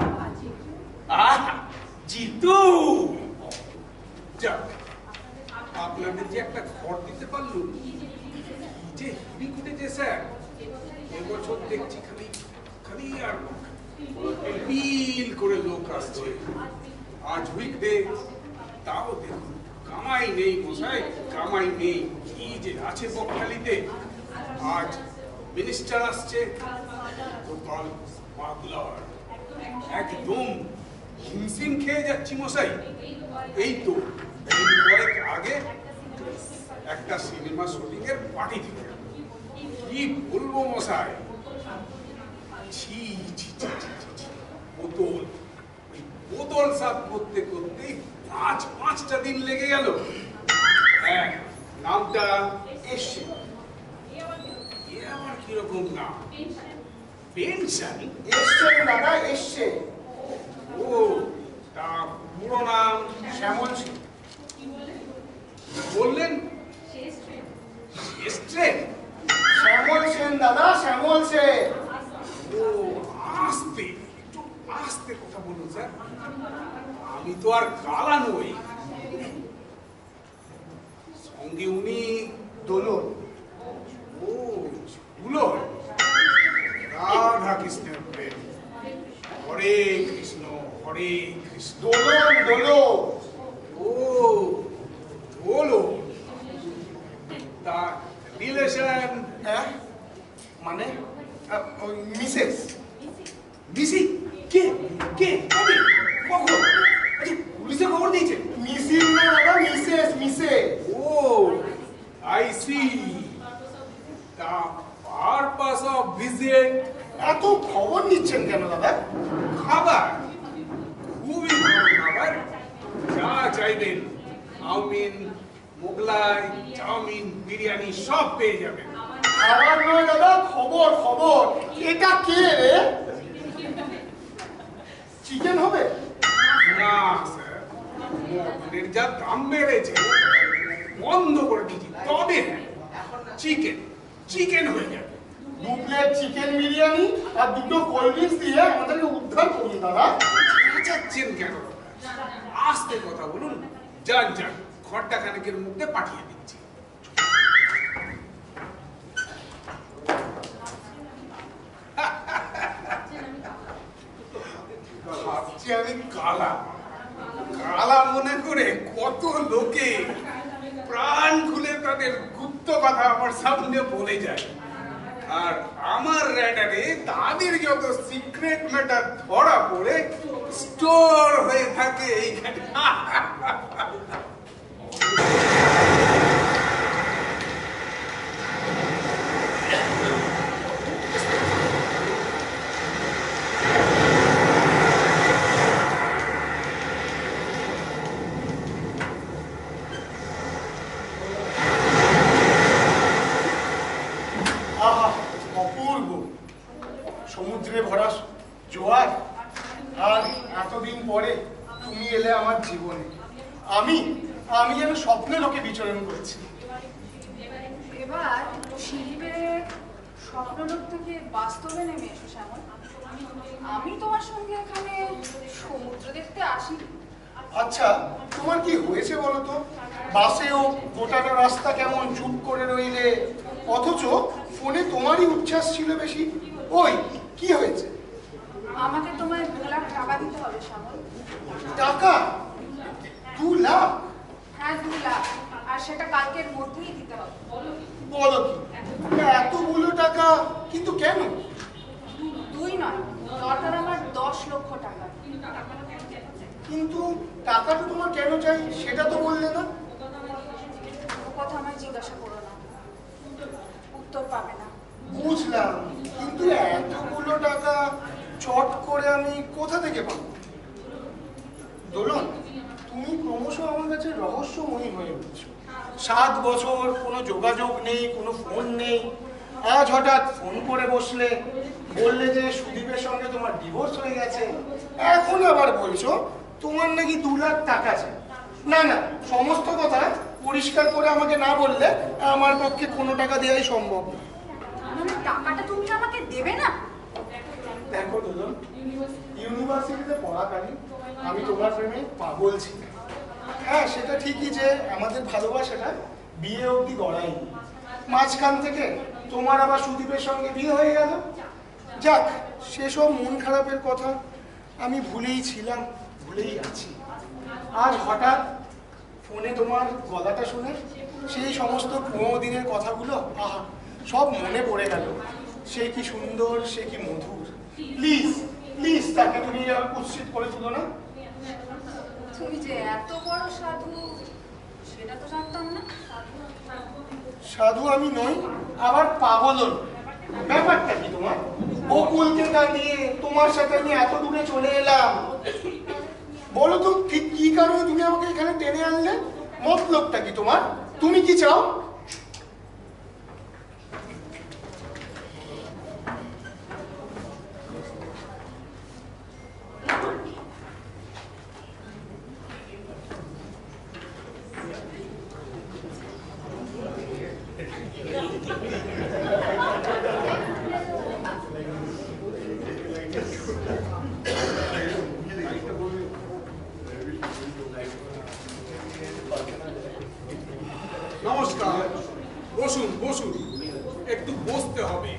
জিতু, যাক, আপনাদের যে একটা ঘর দিতে পারলুম, যে হিড়ি কুটেছে স্যার। এবছর দেখছি খালি খালি আর বিল করে লোক আসছে। আজ উইকডে, তাও দেখুন কামাই নেই মশাই, কামাই নেই। কি যে আছে বকখালিতে। আজ মিনিস্টার আসছে, গোপাল পাগলার, একদম হিমশিম খেয়ে যাচ্ছি মশাই। এই তো কয়েক আগে একটা সিনেমা শুটিং এর পার্টি দিল। কি বলবো মশাই, ছি ছি ছি ছি, বোতল ওই বোতল সাফ করতে করতে পাঁচটা দিন লেগে গেল। হ্যাঁ, নামটা এসছে। এ আমার কিরকম নাম? পেনশন এসছে দাদা, এসছে। ও, তা পুরো নাম? শ্যামল সিং। বললেন শ্যামল সেন দাদা, শ্যামল সেন। ও, আস্তে একটু আস্তে কথা বলুন স্যার, আমি তো আর কালা নই। সঙ্গে উনি দোলন। ও, দুলন। রাধা কৃষ্ণের প্রেম। হরে কৃষ্ণ হরে কৃষ্ণ। দোলন দোলন। ও, বলো তা রিলেশন? হ্যাঁ, মানে ওই মিসেস। মিসি? কে কে কবে কখন? আচ্ছা, পুলিশে খবর দিয়েছে? মিসিং না দাদা, Mrs Mrs. Oh, I see. তা পারপাস অফ ভিজিট? এত খবর নিচ্ছেন কেন দাদা? খাবার খুবই ভালো খাবার, যা চাইবেন চাউমিন, মোগলাই, চাউমিন, বিরিয়ানি সব পেয়ে যাবেন। খাবার নয় দাদা, খবর খবর। এটা কে রে? চিকেন হবে? না স্যার, মটনের মাছের যা দাম বেড়েছে বন্ধ করে দিচ্ছি, তবে চিকেন চিকেন হয়ে যাবে। 2 প্লেট চিকেন বিরিয়ানি আর 2টো কোল্ড ড্রিঙ্কস দিয়ে আমাদেরকে উদ্ধার করুন দাদা। চাচ্ছেন কেন? আস্তে কথা বলুন। যান যান, ঘন্টা খানেকের মধ্যে পাঠিয়ে দিচ্ছি। ভাবছি আমি কালা কালা মনে করে কত লোকে প্রাণ খুলে তাদের গুপ্ত কথা আমার সামনে বলে যায়, আর আমার র্যাডারে তাদের যত সিক্রেট ম্যাটার ধরা পড়ে স্টোর হয়ে থাকে এইখানে। আহা, অপূর্ব সমুদ্রে ভরা জোয়ার, আর এতদিন পরে তুমি এলে আমার জীবনে। আমি আমি যেন স্বপ্নে লোকে বিচরণ করছি। এবার সিঁড়ি বেড়ে স্বপ্নলোক থেকে বাস্তবে নেমে এসো শ্যামল। আমি তোমার সঙ্গে এখানে সমুদ্র দেখতে আসি। আচ্ছা, তোমার কি হয়েছে বলো তো? বাসেও গোটাটা রাস্তা কেমন চুপ করে রইলে, অথচ ফোনে তোমারই উচ্ছ্বাস ছিল বেশি। ওই কি হয়েছে? আমাকে তোমায় 2 লাখ টাকা দিতে হবে শ্যামল। টাকা? 2 লাখ? হ্যাঁ 2 লাখ, আর সেটা কালকের মধ্যেই দিতে হবে। বলো কি, এতগুলো টাকা? কিন্তু কেন? 2 নয়, দরকার আমার 10 লক্ষ টাকা। কিন্তু টাকাটা তোমার কেন চাই সেটা তো বললে না। ও কথা আমায় জিজ্ঞাসা করো না, উত্তর পাবে না। বুঝলাম, কিন্তু এতগুলো টাকা চট করে আমি কোথা থেকে পাবো? দোলন, তুমি ক্রমশ আমার কাছে রহস্যময়ী হয়ে উঠছো। 7 বছর কোনো যোগাযোগ নেই, কোনো ফোন নেই, আজ হঠাৎ ফোন করে বসলে, বললে যে সুদীপের সঙ্গে তোমার ডিভোর্স হয়ে গেছে, এখন আবার বলছো তোমার নাকি 2 লাখ টাকা চাই। না না, সমস্ত কথা পরিষ্কার করে আমাকে না বললে আমার পক্ষে কোনো টাকা দেওয়াই সম্ভব না। মানে টাকাটা তুমি আমাকে দেবে না? দেখো দোলন, ইউনিভার্সিটিতে পড়াকালীন আমি তোমার প্রেমে পাগল ছিলাম। হ্যাঁ, সেটা ঠিকই যে আমাদের ভালোবাসাটা বিয়ে অবধি গড়ায়নি। মাঝখান থেকে তোমার আবার সুদীপের সঙ্গে বিয়ে হয়ে গেল। যাক, সেসব মন খারাপের কথা আমি ভুলেই ছিলাম, ভুলেই আছি। আজ হঠাৎ ফোনে তোমার গলাটা শুনে সেই সমস্ত পুরোনো দিনের কথাগুলো আহা সব মনে পড়ে গেল। সে কি সুন্দর, সে কি মধুর। প্লিজ প্লিজ তাকে তুমি কুৎসিত করে তুলো না। তুমি যে এত বড় সাধু সেটা তো জানতাম না। সাধু আমি নই, আবার পাগলও নই। ব্যাপারটা কি তোমার? বকুলকে কাঁদিয়ে তোমার সাথে আমি এত দূরে চলে এলাম। বলো তো ঠিক কি কারণে তুমি আমাকে এখানে টেনে আনলে? মতলবটা কি তোমার? তুমি কি চাও? নমস্কার, বসুন বসুন, একটু বসতে হবে।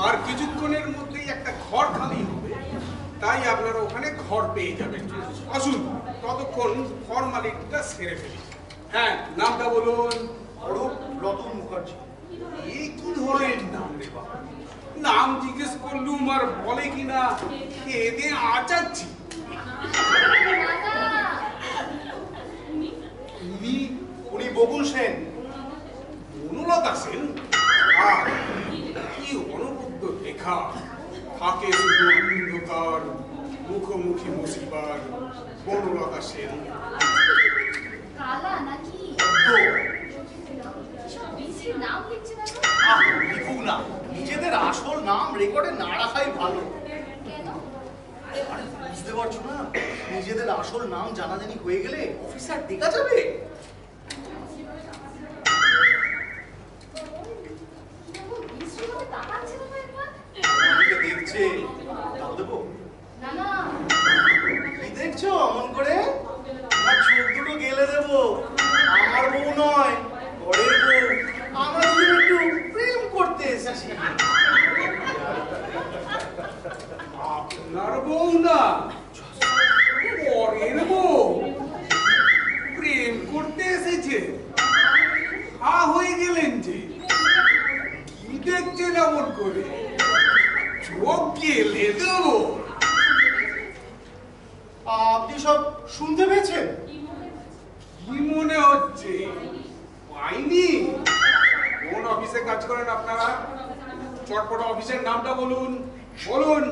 আর কিছুক্ষণের মধ্যেই একটা ঘর খালি হবে, তাই আপনারা ওখানে ঘর পেয়ে যাবেন। আসুন, ততক্ষণ ফর্মালিটিটা সেরে ফেলি। হ্যাঁ, নামটা বলুন। অরূপ রতন মুখার্জি। এই কি ধরনের নাম রে বাবা? নাম জিজ্ঞেস করলুম আর বলে কিনা খেয়ে দিয়ে আচাচ্ছি। উনি বকুল সেন। বনলতা সেন? আর কি অনবদ্য লেখা, থাকে শুধু অন্ধকার, মুখোমুখি মুসিবার, বনলতা সেন। কালা নাকি? নাম লিখছে না তো? লিখুক না, নিজেদের আসল নাম রেকর্ডে না রাখাই ভালো। কেন? বুঝতে পারছো না, নিজেদের আসল নাম জানাজানি হয়ে গেলে অফিসার দেখা যাবে। দেখছে দেবো না না, কি দেখছো অমন করে? আমার চোখ দুটো গেলে দেবো। আমার বউ নয়, ঘরের বউ। আমরা দুজন একটু প্রেম করতে এসেছি। আপনার বউ না, পরের বউ প্রেম করতে এসেছে। হা হয়ে গেলেন যে, কি দেখছেন এমন করে? চোখ গেলে দেবো। আপনি সব শুনতে পেয়েছেন? কি মনে হচ্ছে পাইনি? কোন অফিসে কাজ করেন আপনারা? চটপট অফিসের নামটা বলুন, বলুন।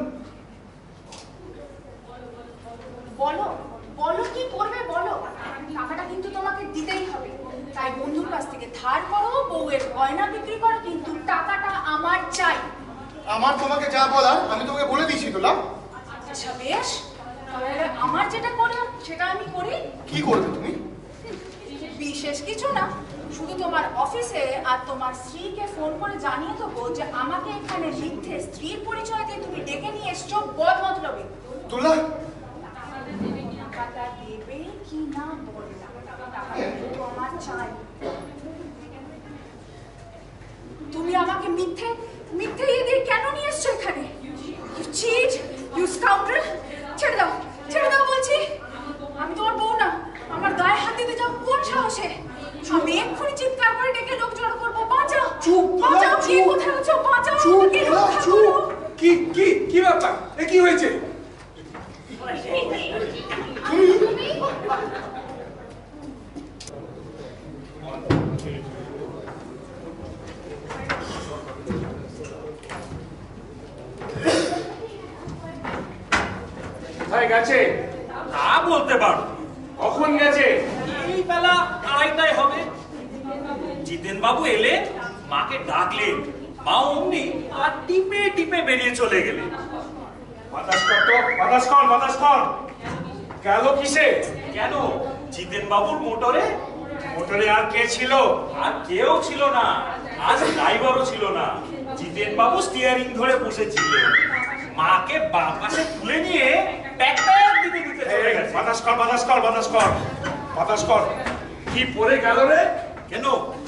বলো বলো কি করবে বলো। টাকাটা কিন্তু তোমাকে দিতেই হবে। তাই বন্ধুর কাছ থেকে ধার করো, বউয়ের গয়না বিক্রি করো, কিন্তু টাকাটা আমার চাই। আমার তোমাকে যা বলার আমি তোমাকে বলে দিয়েছি তোলা। আচ্ছা বেশ, তাহলে আমার যেটা করে সেটা আমি করি। কি করবে তুমি? বিশেষ কিছু না, শুধু তোমার অফিসে আর তোমার স্ত্রীকে ফোন করে জানিয়ে দেবো যে আমাকে এখানে মিথ্যে স্ত্রীর পরিচয় দিয়ে তুমি ডেকে নিয়ে এসছো বদ মতলবে। তোলা টাকাটা দেবে কি না বলো, টাকাটা কিন্তু আমার চাই। তুমি আমাকে মিথ্যে মিথ্যে দিয়ে কেন নিয়ে এসছো এখানে? You cheat, you scoundrel. ছেড়ে দাও বলছি। আমি তোমার বউ না, আমার গায়ে হাত দিতে যাও কোন সাহসে? আমি এক্ষুনি চিৎকার করে ডেকে লোক জড়ো করবো। বাঁচাও, চুপ, বাঁচাও, কে চুপ। কোথায় আছো? বাঁচাও, চুপ, আমাকে রক্ষা করো। কি কি কি ব্যাপার? এ কি হয়েছে? কোথায় গেছে? তা বলতে পারো। কখন গেছে? এই বেলা 2:30 হবে। জিতেন বাবু এলে, মাকে ডাকলেন, মা অমনি আর টিপে টিপে বেরিয়ে চলে গেলেন। বাতাস কর তো, বাতাস কর, বাতাস কর। গেল কিসে? কেন? জিতেন বাবুর মোটরে। মোটরে আর কে ছিল? আর কেউ ছিল না, আজ ড্রাইভারও ছিল না। জিতেন বাবু স্টিয়ারিং ধরে বসেছিলেন, মাকে বাঁ পাশে তুলে নিয়ে প্যাক দিতে দিতে চলে গেছে। বাতাস কর, বাতাস কর, বাতাস কর, বাতাস কর। কি পরে গেল রে? কেন?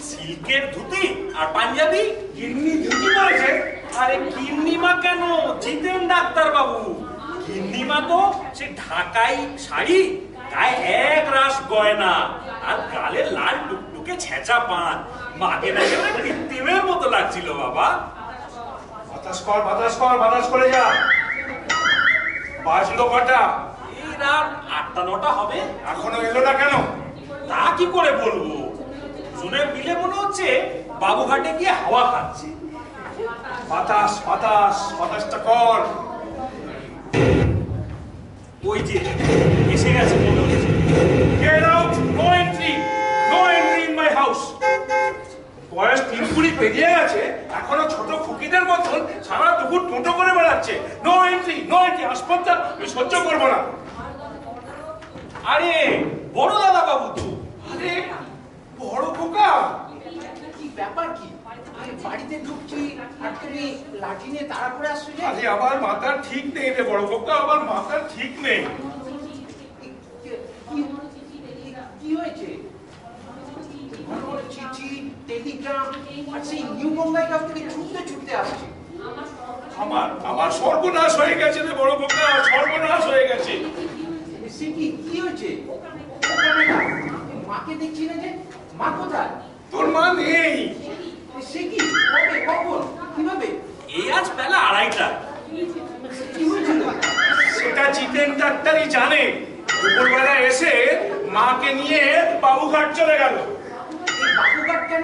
সিল্কের ধুতি আর পাঞ্জাবি। গিন্নি ধুতি পরেছে? আরে গিন্নিমা কেন, জিতেন ডাক্তার বাবু। গিন্নিমা তো সে ঢাকাই শাড়ি, গায়ে এক রাশ গয়না, আর গালে লাল টুকটুকে ছেঁচা পান। মাকে না গেলে কৃত্রিমের মতো লাগছিল বাবা। বাতাস কর, বাতাস কর, বাতাস করে যা। বাজলো কটা? এই রাত 8টা-9টা হবে। এখনো এলো না কেন? তা কি করে বলবো, শুনে মিলে মনে হচ্ছে বাবুঘাটে গিয়ে হাওয়া খাচ্ছে। বাতাস, বাতাস, বাতাসটা কর। ওই যে এসে গেছে মনে হচ্ছে। Get out! No entry! No entry in my house! বয়স 3 পেরিয়ে গেছে, এখনো ছোট খুকিদের মতন সারা দুপুর টোটো করে বেড়াচ্ছে। No entry, no entry. হাসপাতাল আমি সহ্য করবো না। আরে বড় দাদা বাবু তো। আরে বড় খোকা, কি ব্যাপার কি? আমি বাড়িতে ঢুকছি আর তুমি লাঠি নিয়ে তাড়া করে আসছো যে? আরে আমার মাথার ঠিক নেই রে বড় খোকা, আমার মাথার ঠিক নেই। কি হয়েছে? চিঠি, টেলিগ্রাম আর সেই নিউ মুম্বাইগাঁও থেকে ছুটতে ছুটতে আসছে। আমার সর্বনাশ হয়ে গেছে রে বড় খোকা, সর্বনাশ হয়ে গেছে। সে কি হয়েছে? মাকে দেখছি না যে, মা কোথায়? তোর মা নেই। সে কি? কবে, কখন, কিভাবে? এই আজ বেলা 2:30। কি হয়েছিল? সেটা জিতেন ডাক্তারই জানে। দুপুরবেলা এসে মাকে নিয়ে বাবুঘাট চলে গেল। এই বাবুঘাট কেন?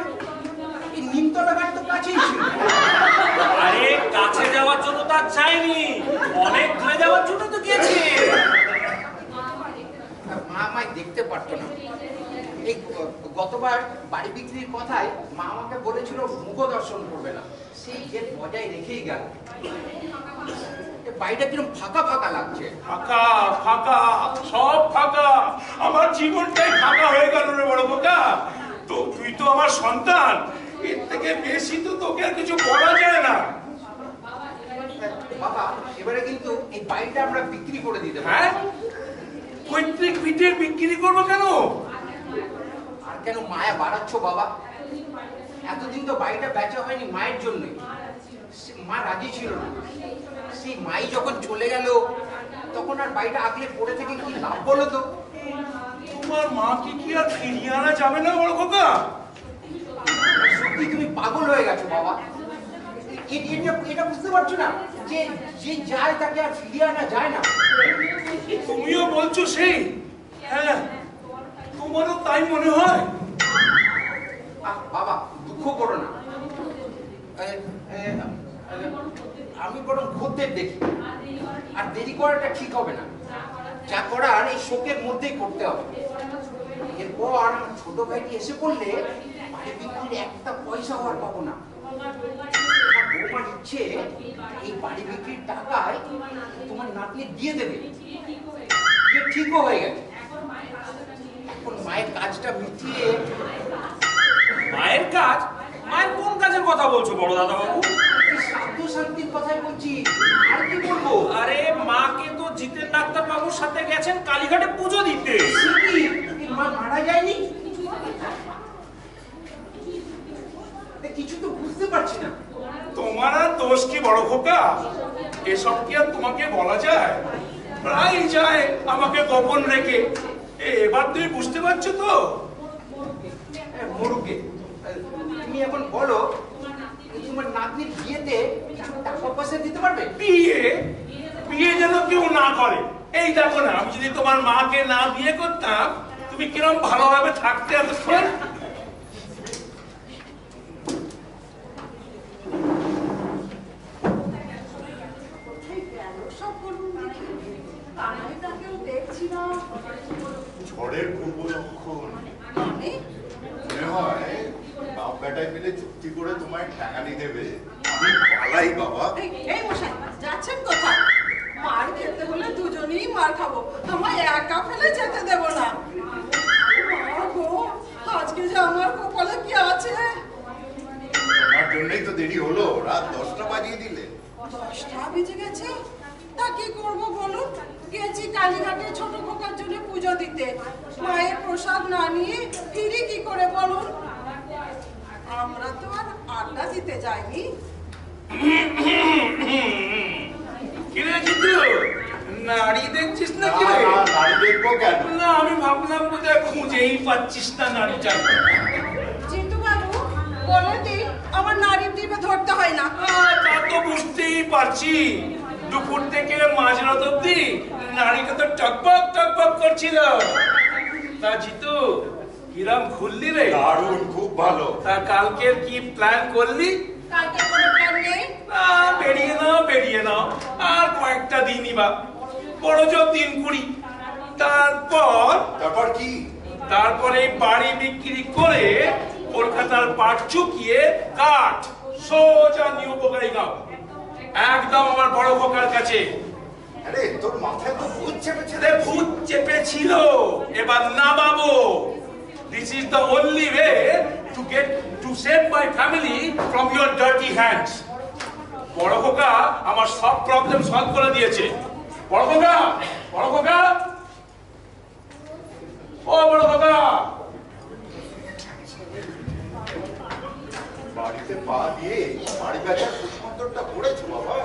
এই নিমতলা ঘাট তো কাছেই ছিল। আরে কাছে যাওয়ার জন্য তার চাইনি, অনেক দূরে যাওয়ার জন্য তো গেছে। মা আমায় দেখতে পারতো না। এই গতবার বাড়ি বিক্রির কথায় মা আমাকে বলেছিল মুখ দর্শন করবে না, সেই জেদ বজায় রেখেই গেল। বাড়িটা কিরকম ফাঁকা ফাঁকা লাগছে। ফাঁকা ফাঁকা, সব ফাঁকা, আমার জীবনটাই ফাঁকা হয়ে গেল রে বড় খোকা। তো তুই তো আমার সন্তান, এর থেকে বেশি তো তোকে আর কিছু বলা যায় না। বাবা, এবারে কিন্তু এই বাড়িটা আমরা বিক্রি করে দিতে পারি। হ্যাঁ, পৈতৃক ভিটের বিক্রি করবো কেন? আর কেন মায়া বাড়াচ্ছ বাবা? এতদিন তো বাড়িটা বেচা হয়নি মায়ের জন্যই। মা রাজি ছিল না, সেই মাই যখন চলে গেল তখন আর বাড়িটা আগলে পড়ে থেকে কি লাভ বলো তো? তোমার মাকে কি আর ফিরিয়ে আনা যাবে না বড় খোকা? সত্যি তুমি পাগল হয়ে গেছো বাবা। এটা বুঝতে পারছো না যে যে যায় তাকে আর ফিরিয়ে আনা যায় না? তুমিও বলছো সেই? হ্যাঁ, তোমারও তাই মনে হয়? বাবা দুঃখ করো না, আমি বরং খদ্দের দেখি। আর দেরি করাটা ঠিক হবে না, যা করার এই শোকের মধ্যেই করতে হবে। এরপর আমার ছোট ভাইটি এসে পড়লে বাড়ি বিক্রির একটা পয়সা আর পাবো না। বৌমার ইচ্ছে এই বাড়ি বিক্রির টাকায় তোমার নাতনি দিয়ে দেবে, ঠিকও হয়ে গেছে। এখন মায়ের কাজটা মিটিয়ে। মায়ের কাজ? মায়ের কোন কাজের কথা বলছো বড় দাদা বাবু? সাধু শান্তির কথাই বলছি, আর কি বলবো? আরে মাকে তো জিতেন ডাক্তার বাবুর সাথে গেছেন কালীঘাটে পুজো দিতে। মা মারা যায়নি? কিছু তো বুঝতে পারছি না। তোমার আর দোষ কি বড় খোকা? এসব কি আর তোমাকে বলা যায়? প্রায় যায় আমাকে গোপন রেখে। এবার তুমি বুঝতে পারছো তো? মরুকে তুমি এখন বলো তোমার নাতনির বিয়েতে কিছু টাকা পয়সা দিতে পারবে? বিয়ে? বিয়ে যেন কেউ না করে। এই দেখো না, আমি যদি তোমার মাকে না বিয়ে করতাম তুমি কিরম ভালোভাবে থাকতে এতক্ষণ। ঝড়ের পূর্ব লক্ষণ মনে হয় বাপ বেটায় মিলে চুক্তি করে তোমায় ঠ্যাঙানি দেবে। আমি পালাই বাবা। এই মশাই যাচ্ছেন কোথায়? মার খেতে হলে দুজনেই মার খাবো, আমায় একা ফেলে যেতে দেবো না। আজকে যে আমার কপালে কি আছে? তোমার জন্যই তো দেরি হলো, রাত 10টা বাজিয়ে দিলে। 10টা বেজে গেছে? তা কি করবো বলুন? গেছি কালীঘাটে ছোট খোকার জন্য পুজো দিতে, মায়ের প্রসাদ না নিয়ে ফিরি কি করে বলুন? আমরা তো আর আড্ডা দিতে যাইনি। কিরে জিতু, নারী দেখছিস না? কি নারী দেখবো কেন? না, আমি ভাবলাম বোধহয় খুঁজেই পাচ্ছিস না নারীটা। জিতু বাবু বলে দিন আমার নারীর টিপে ধরতে হয় না। তা তো বুঝতেই পারছি, দুপুর থেকে মাঝরাত অব্দি নারীটা তো টকবক টকবক করছিল। তা জিতু, কিরম ঘুরলি রে? দারুণ, খুব ভালো। তা কালকের কি প্ল্যান করলি? কালকে কোনো প্ল্যান নেই। বেরিয়ে নাও আর কয়েকটা দিনই বা, বড় জোর দিন-20। তারপর কি? তারপরে বাড়ি বিক্রি করে কলকাতার পাট চুকিয়ে কাঠ সোজা নিউ বগাইগাঁও, একদম আমার বড় খোকার কাছে। আরে তোর মাথায় তো ভূত চেপেছে। ভূত চেপেছিল, এবার নামাবো। This is the only way to save my family from your dirty hands. বড় খোকা আমার সব প্রবলেম সলভ করে দিয়েছে। বড় খোকা, বড় খোকা, ও বড় খোকা। বাড়িতে পা দিয়ে বাড়ি বেচার কুসমন্তরটা পড়েছো বাবা?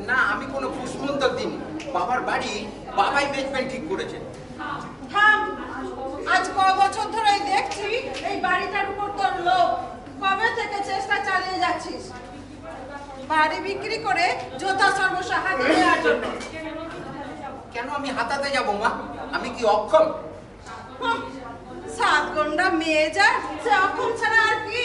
না, আমি কোনো কুসমন্তর দিন। বাবার বাড়ি বাবাই বেচবেন ঠিক করেছেন। থাম, আজ ক বছর ধরে দেখছি এই বাড়িটার উপর তোর লোভ। কবে থেকে চেষ্টা চালিয়ে যাচ্ছিস বাড়ি বিক্রি করে জোতা সর্বস্ব হাতে নেওয়ার জন্য? কেন আমি হাতাতে যাব মা? আমি কি অক্ষম? 7 গন্ডা মেয়ে যা, সে অক্ষম ছাড়া আর কি?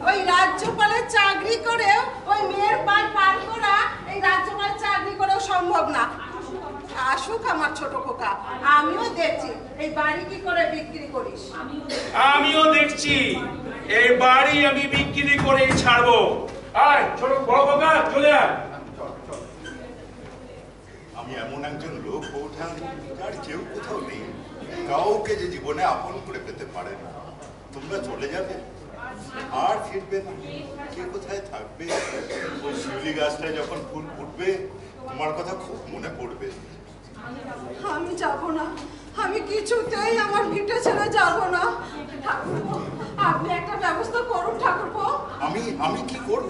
ওই রাজ্যপালের চাকরি করেও ওই মেয়ের পার করা এই রাজ্যপালের চাকরি করেও সম্ভব না। আসুক আমার ছোট খোকা, আমিও দেখছি এই বাড়ি কি করে বিক্রি করিস। আমিও দেখছি এই বাড়ি আমি বিক্রি করে ছাড়বো। আয় ছোট বড় বাবা চলে আয়। আমি এমন একজন লোক বৌঠান যার কেউ কোথাও নেই, কাউকে যে জীবনে আপন করে পেতে পারে না। তোমরা চলে যাবে আর ফিরবে না, কে কোথায় থাকবে? ওই শিউলি গাছটায় যখন ফুল ফুটবে তোমার কথা খুব মনে পড়বে। আমি যাব না, আমি কিছুতেই আমার ভিটে ছেড়ে যাব না। ঠাকুরপো, আপনি একটা ব্যবস্থা করুন ঠাকুরপো। আমি কি করব?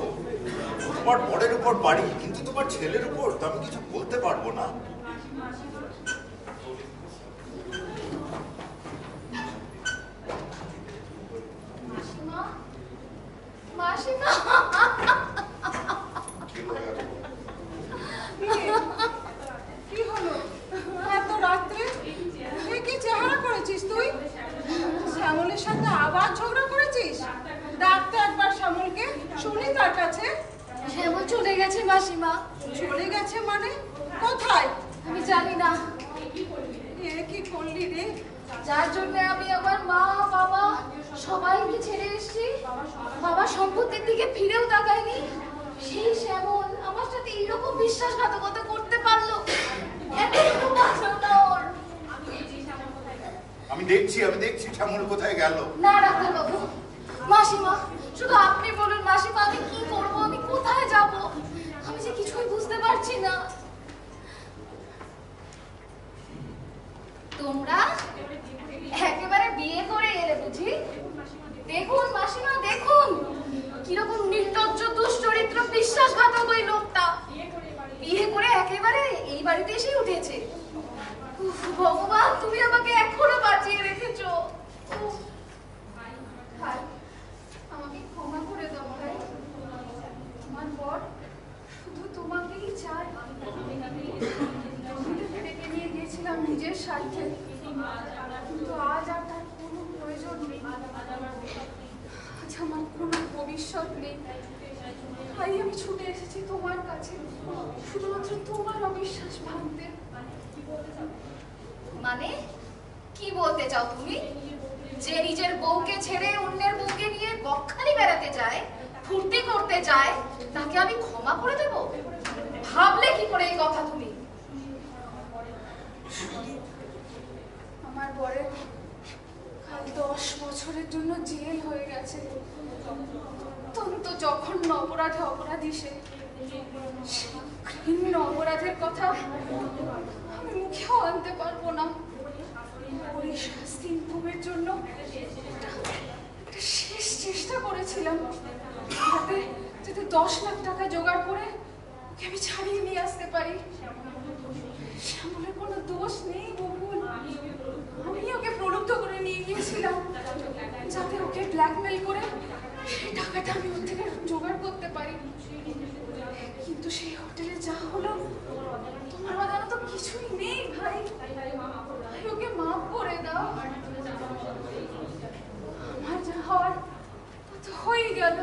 তোমার বরের উপর বাড়ি, কিন্তু তোমার ছেলের উপর তো আমি কিছু বলতে পারবো না। মাসিমা, কি হলো এত রাত্রে? কি চেহারা করেছিস তুই? শ্যামলের সাথে আবার ঝগড়া করেছিস? ডাকতে একবার শ্যামলকে, শুনি তার কাছে। শ্যামল চলে গেছে মাসিমা। চলে গেছে মানে? কোথায়? আমি জানি না। এ কি করলি রে? যার জন্য আমি আমার মা বাবা সবাইকে ছেড়ে এসেছি, বাবার সম্পত্তির দিকে ফিরেও তাকাইনি, সেই শ্যামল আমার সাথে এইরকম বিশ্বাসঘাতকতা করতে পারলো। এতটুকু বাঁচলো না ওর। আমি দেখছি শ্যামল কোথায় গেল। না ডাক্তার বাবু, মাসিমা শুধু আপনি বলুন মাসিমা, আমি কি করবো, আমি কোথায় যাব, আমি যে কিছুই বুঝতে পারছি না। তোমরা একেবারে বিয়ে করে এলে বুঝি? দেখুন মাসিমা, দেখুন কিরকম নির্লজ্জ দুশ্চরিত্র বিশ্বাসঘাতক ওই লোকটা। বিয়ে করে একেবারে এই বাড়িতে এসে উঠেছে। উফ, ভগবান তুমি আমাকে এখনো বাঁচিয়ে রেখেছো। ভাই, আমাকে ক্ষমা করে দাও ভাই। তোমার বর শুধু তোমাকেই চাই। ডেকে নিয়ে গিয়েছিলাম নিজের স্বার্থে, কিন্তু আজ আর তার কোনো প্রয়োজন নেই। আজ আমার কোনো ভবিষ্যৎ নেই। তাই আমি ছুটে এসেছি তোমার কাছে, শুধুমাত্র তোমার অবিশ্বাস ভাঙতে। মানে কি বলতে চাও তুমি? যে নিজের বউকে ছেড়ে অন্যের বউকে নিয়ে বকখালি বেড়াতে যায়, ফুর্তি করতে যায়, তাকে আমি ক্ষমা করে দেব? ভাবলে কি করে এই কথা তুমি? আমার বরের কাল 10 বছরের জন্য জেল হয়ে গেছে। অত্যন্ত জঘন্য অপরাধে অপরাধী সে। ঘৃণ্য অপরাধের কথা আমি মুখেও আনতে পারবো না। ওই শাস্তি ভোগের জন্য একটা শেষ চেষ্টা করেছিলাম, যাতে 10 লাখ টাকা জোগাড় করে ওকে আমি ছাড়িয়ে নিয়ে আসতে পারি। শ্যামলের কোনো দোষ নেই বকুল, আমি ওকে প্রলুব্ধ করে নিয়ে গিয়েছিলাম যাতে ওকে ব্ল্যাকমেল করে সেই টাকাটা আমি ওর থেকে জোগাড় করতে পারি। কিন্তু সেই হোটেলে যা হলো, তোমার বাদানো তো কিছুই নেই ভাই। ওকে মাফ করে দাও। আমার যা হওয়ার তা তো হয়ে গেল,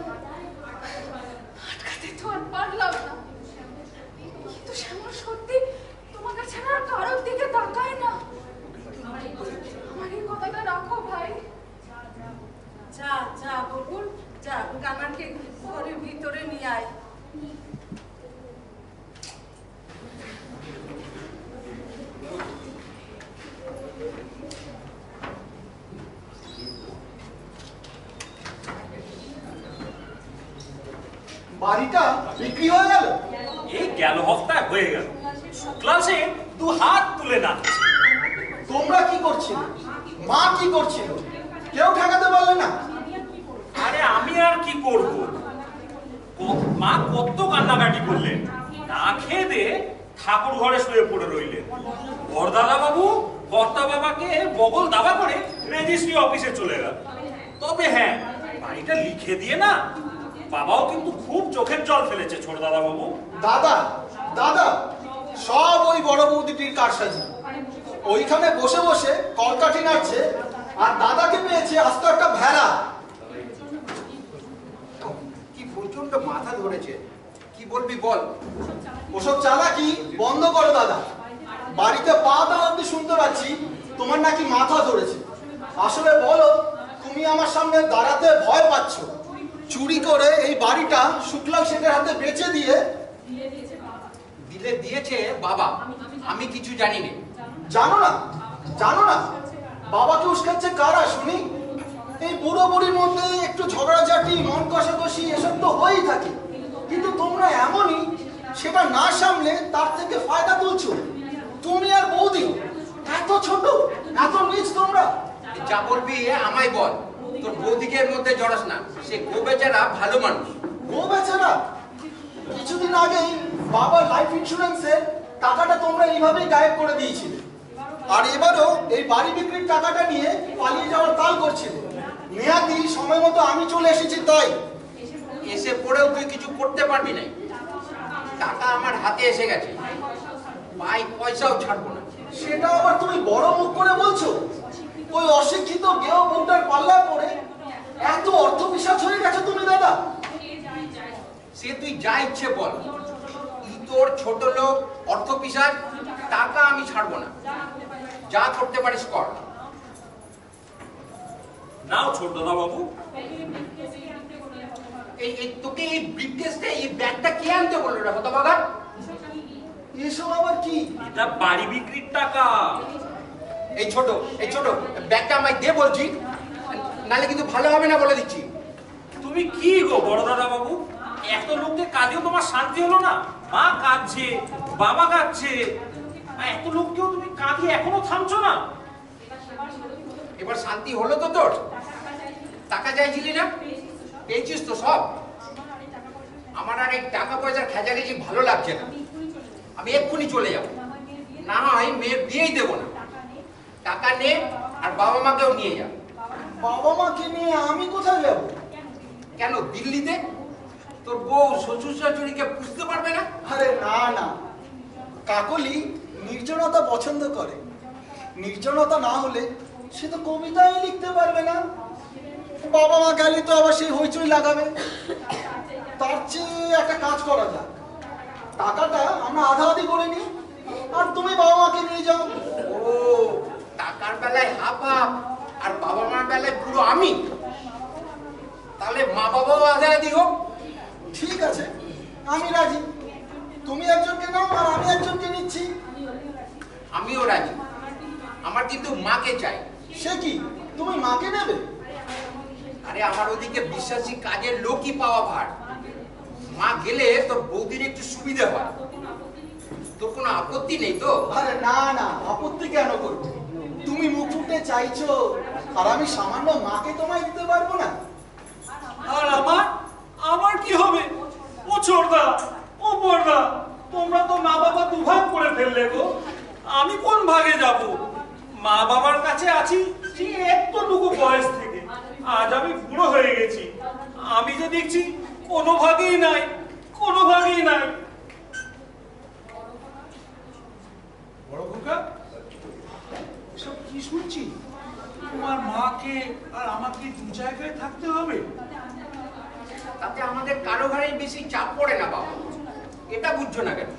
আটকাতে তো আর পারলাম না। কিন্তু শ্যামল সত্যি তোমাকে ছাড়া আর কারোর দিকে তাকায় না। আমার এই কথাটা রাখো ভাই। যা যা বকুল, যা কানাকে ঘরের ভিতরে নিয়ে আয়। বাড়িটা বিক্রি হয়ে গেল? এই গেল হপ্তায় হয়ে গেল। ক্লাসে 2 হাত তুলে না। তোমরা কি করছিল? মা কি করছিল? কেউ ঠেকাতে পারলে না? আরে আমি আর কি করব? মা কত কান্নাকাটি করলেন, না খেয়ে দে ঠাকুর ঘরে শুয়ে পড়ে রইলেন। বরদাদা বাবু কর্তা বাবাকে বগল দাবা করে রেজিস্ট্রি অফিসে চলে গেল। তবে হ্যাঁ, বাড়িটা লিখে দিয়ে না, বাবাও কিন্তু খুব চোখের জল ফেলেছে ছোট দাদা বাবু। দাদা দাদা সব ওই বড় বৌদিটির কারসাজি। ওইখানে বসে বসে কলকাঠি নাড়ছে, আর দাদাকে পেয়েছে আস্ত একটা ভেড়া। কি প্রচন্ড মাথা ধরেছে, কি বলবি বল। ওসব চালাকি বন্ধ করো দাদা। বাড়িতে পা দেওয়া অব্দি শুনতে পাচ্ছি তোমার নাকি মাথা ধরেছে। আসলে বলো, তুমি আমার সামনে দাঁড়াতে ভয় পাচ্ছ। চুরি করে এই বাড়িটা শুক্লাল শেখের হাতে বেচে দিয়েছে বাবা, আমি কিছু জানি না। জানো না? জানো না বাবাকে উস্কাচ্ছে কারা শুনি? এই বুড়ো বুড়ির মধ্যে একটু ঝগড়াঝাটি, মন কষাকষি এসব তো হয়েই থাকে, কিন্তু তোমরা এমনই সেটা না সামলে তার থেকে ফায়দা তুলছো। তুমি আর বৌদি এত ছোট, এত নিচ তোমরা। যা বলবি আমায় বল, তোর বৌদিকে এর মধ্যে জড়াস না। সে গো বেচারা ভালো মানুষ। গো বেচারা? কিছুদিন আগেই বাবার লাইফ ইন্স্যুরেন্সের টাকাটা তোমরা এইভাবেই গায়েব করে দিয়েছিলে, আর এবারও এই বাড়ি বিক্রির টাকাটা নিয়ে পালিয়ে যাওয়ার তাল করছিলে। মেয়াদি সময় মতো আমি চলে এসেছি, তাই এসে পড়েও তুই কিছু করতে পারবি না। টাকা আমার হাতে এসে গেছে, পয়সাও ছাড়বো না। সেটা আবার তুমি বড় মুখ করে বলছো? ওই অশিক্ষিত গেও বউটার পাল্লায় পড়ে এত অর্থ পিশাচ হয়ে গেছে তুমি দাদা। সে তুই যা ইচ্ছে বল, তোর ছোট লোক, অর্থ পিশাচ, টাকা আমি ছাড়বো না। যা করতে পারিস কর। নাও ছোট দাদা বাবু। তোকে এই ব্রিফকেসটা, এই ব্যাগটা কে আনতে বললো রে হতভাগা? এসব আবার কি? এটা বাড়ি বিক্রির টাকা। এই ছোট ব্যাগটা আমায় দে বলছি, নালে কিন্তু ভালো হবে না বলে দিচ্ছি। তুমি কি গো বড় দাদা বাবু, এত লোককে কাঁদিও তোমার শান্তি হলো না? মা কাঁদছে, বাবা কাঁদছে, এত লোককেও তুমি কাঁদিয়ে এখনো থামছো না? এবার শান্তি হলো তো তোর? টাকা চাইছিলি না, পেয়েছিস তো সব। আমার আর এই টাকা পয়সার খেঁচাখেচি ভালো লাগছে না। আমি এক্ষুনি চলে যাব, না হয় মেয়ের বিয়েই দেবো না। টাকা নে আর বাবা মাকেও নিয়ে যা। বাবা মাকে নিয়ে আমি কোথায় যাব? কেন, দিল্লিতে? তোর বউ শ্বশুর শাশুড়িকে বুঝতে পারবে না? আরে না না, কাকলি নির্জনতা পছন্দ করে। নির্জনতা না হলে সে তো কবিতাই লিখতে পারবে না। বাবা মা গেলে তো আবার সেই হইচই লাগাবে। তার চেয়ে একটা কাজ করা যাক, টাকাটা আমরা আধা আধি করে নিই, আর তুমি বাবা মাকে নিয়ে যাও। ও, টাকার বেলায় হাফ হাফ, আর বাবা মার বেলায় পুরো আমি? তাহলে মা বাবাও আধা আধি হোক। ঠিক আছে, আমি রাজি। তুমি একজনকে নাও আর আমি একজনকে নিচ্ছি। আমিও রাজি। আমার কিন্তু মাকে চাই। সে কি, তুমি মাকে নেবে? আরে আমার ওদিকে বিশ্বাসী কাজের লোকই পাওয়া ভার। মা গেলে তোর বৌদির একটু সুবিধা হয়। তোর কোনো আপত্তি নেই তো? আরে না না, আপত্তি কেন করবো? তুমি মুখ ফুটে চাইছো, আর আমি সামান্য মাকে তোমায় দিতে পারবো না? আর আমার কি হবে? ও ছোটদা, ও বড়দা, তোমরা তো মা বাবা দুভাগ করে ফেললে গো। আমি কোন ভাগে যাব? মা বাবার কাছে আছি সেই এতটুকু বয়স থেকে, আজ আমি বুড়ো হয়ে গেছি। আমি যে দেখছি কোনো ভাগেই নাই, কোনো ভাগেই নাই। বড় খোকা, সব কি শুনছি? তোমার মাকে আর আমাকে দু জায়গায় থাকতে হবে? তাতে আমাদের কারো ঘরে বেশি চাপ পড়ে না বাবা, এটা বুঝছো না কেন?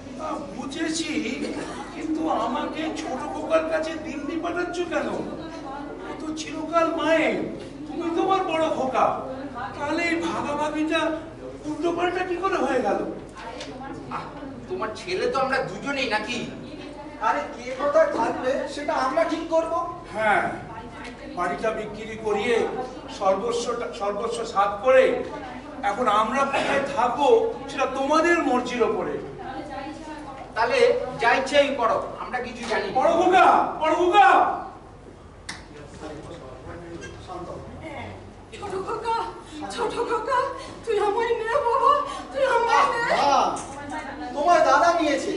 বুঝেছি, কিন্তু আমাকে ছোট খোকার কাছে দিল্লি পাঠাচ্ছ কেন? ও তো চিরকাল মায়ের, তুমি তোমার বড় খোকা। তাহলে এই ভাগাভাগিটা উল্টো পাল্টা কি করে হয়ে গেল? তোমার ছেলে তো আমরা দুজনেই নাকি? আরে কে কোথায় থাকবে সেটা আমরা ঠিক করব। হ্যাঁ, বাড়িটা বিক্রি করিয়ে সর্বস্ব সাত করে এখন আমরা কোথায় থাকবো সেটা তোমাদের মর্জির ওপরে। তাহলে যা ইচ্ছেই করো, আমরা কিছু জানি। বড় খোকা, বড় খোকা, ছোট খোকা, তুই আমায় নে বাবা, তুই আমায় নে। তোমার দাদা নিয়েছে,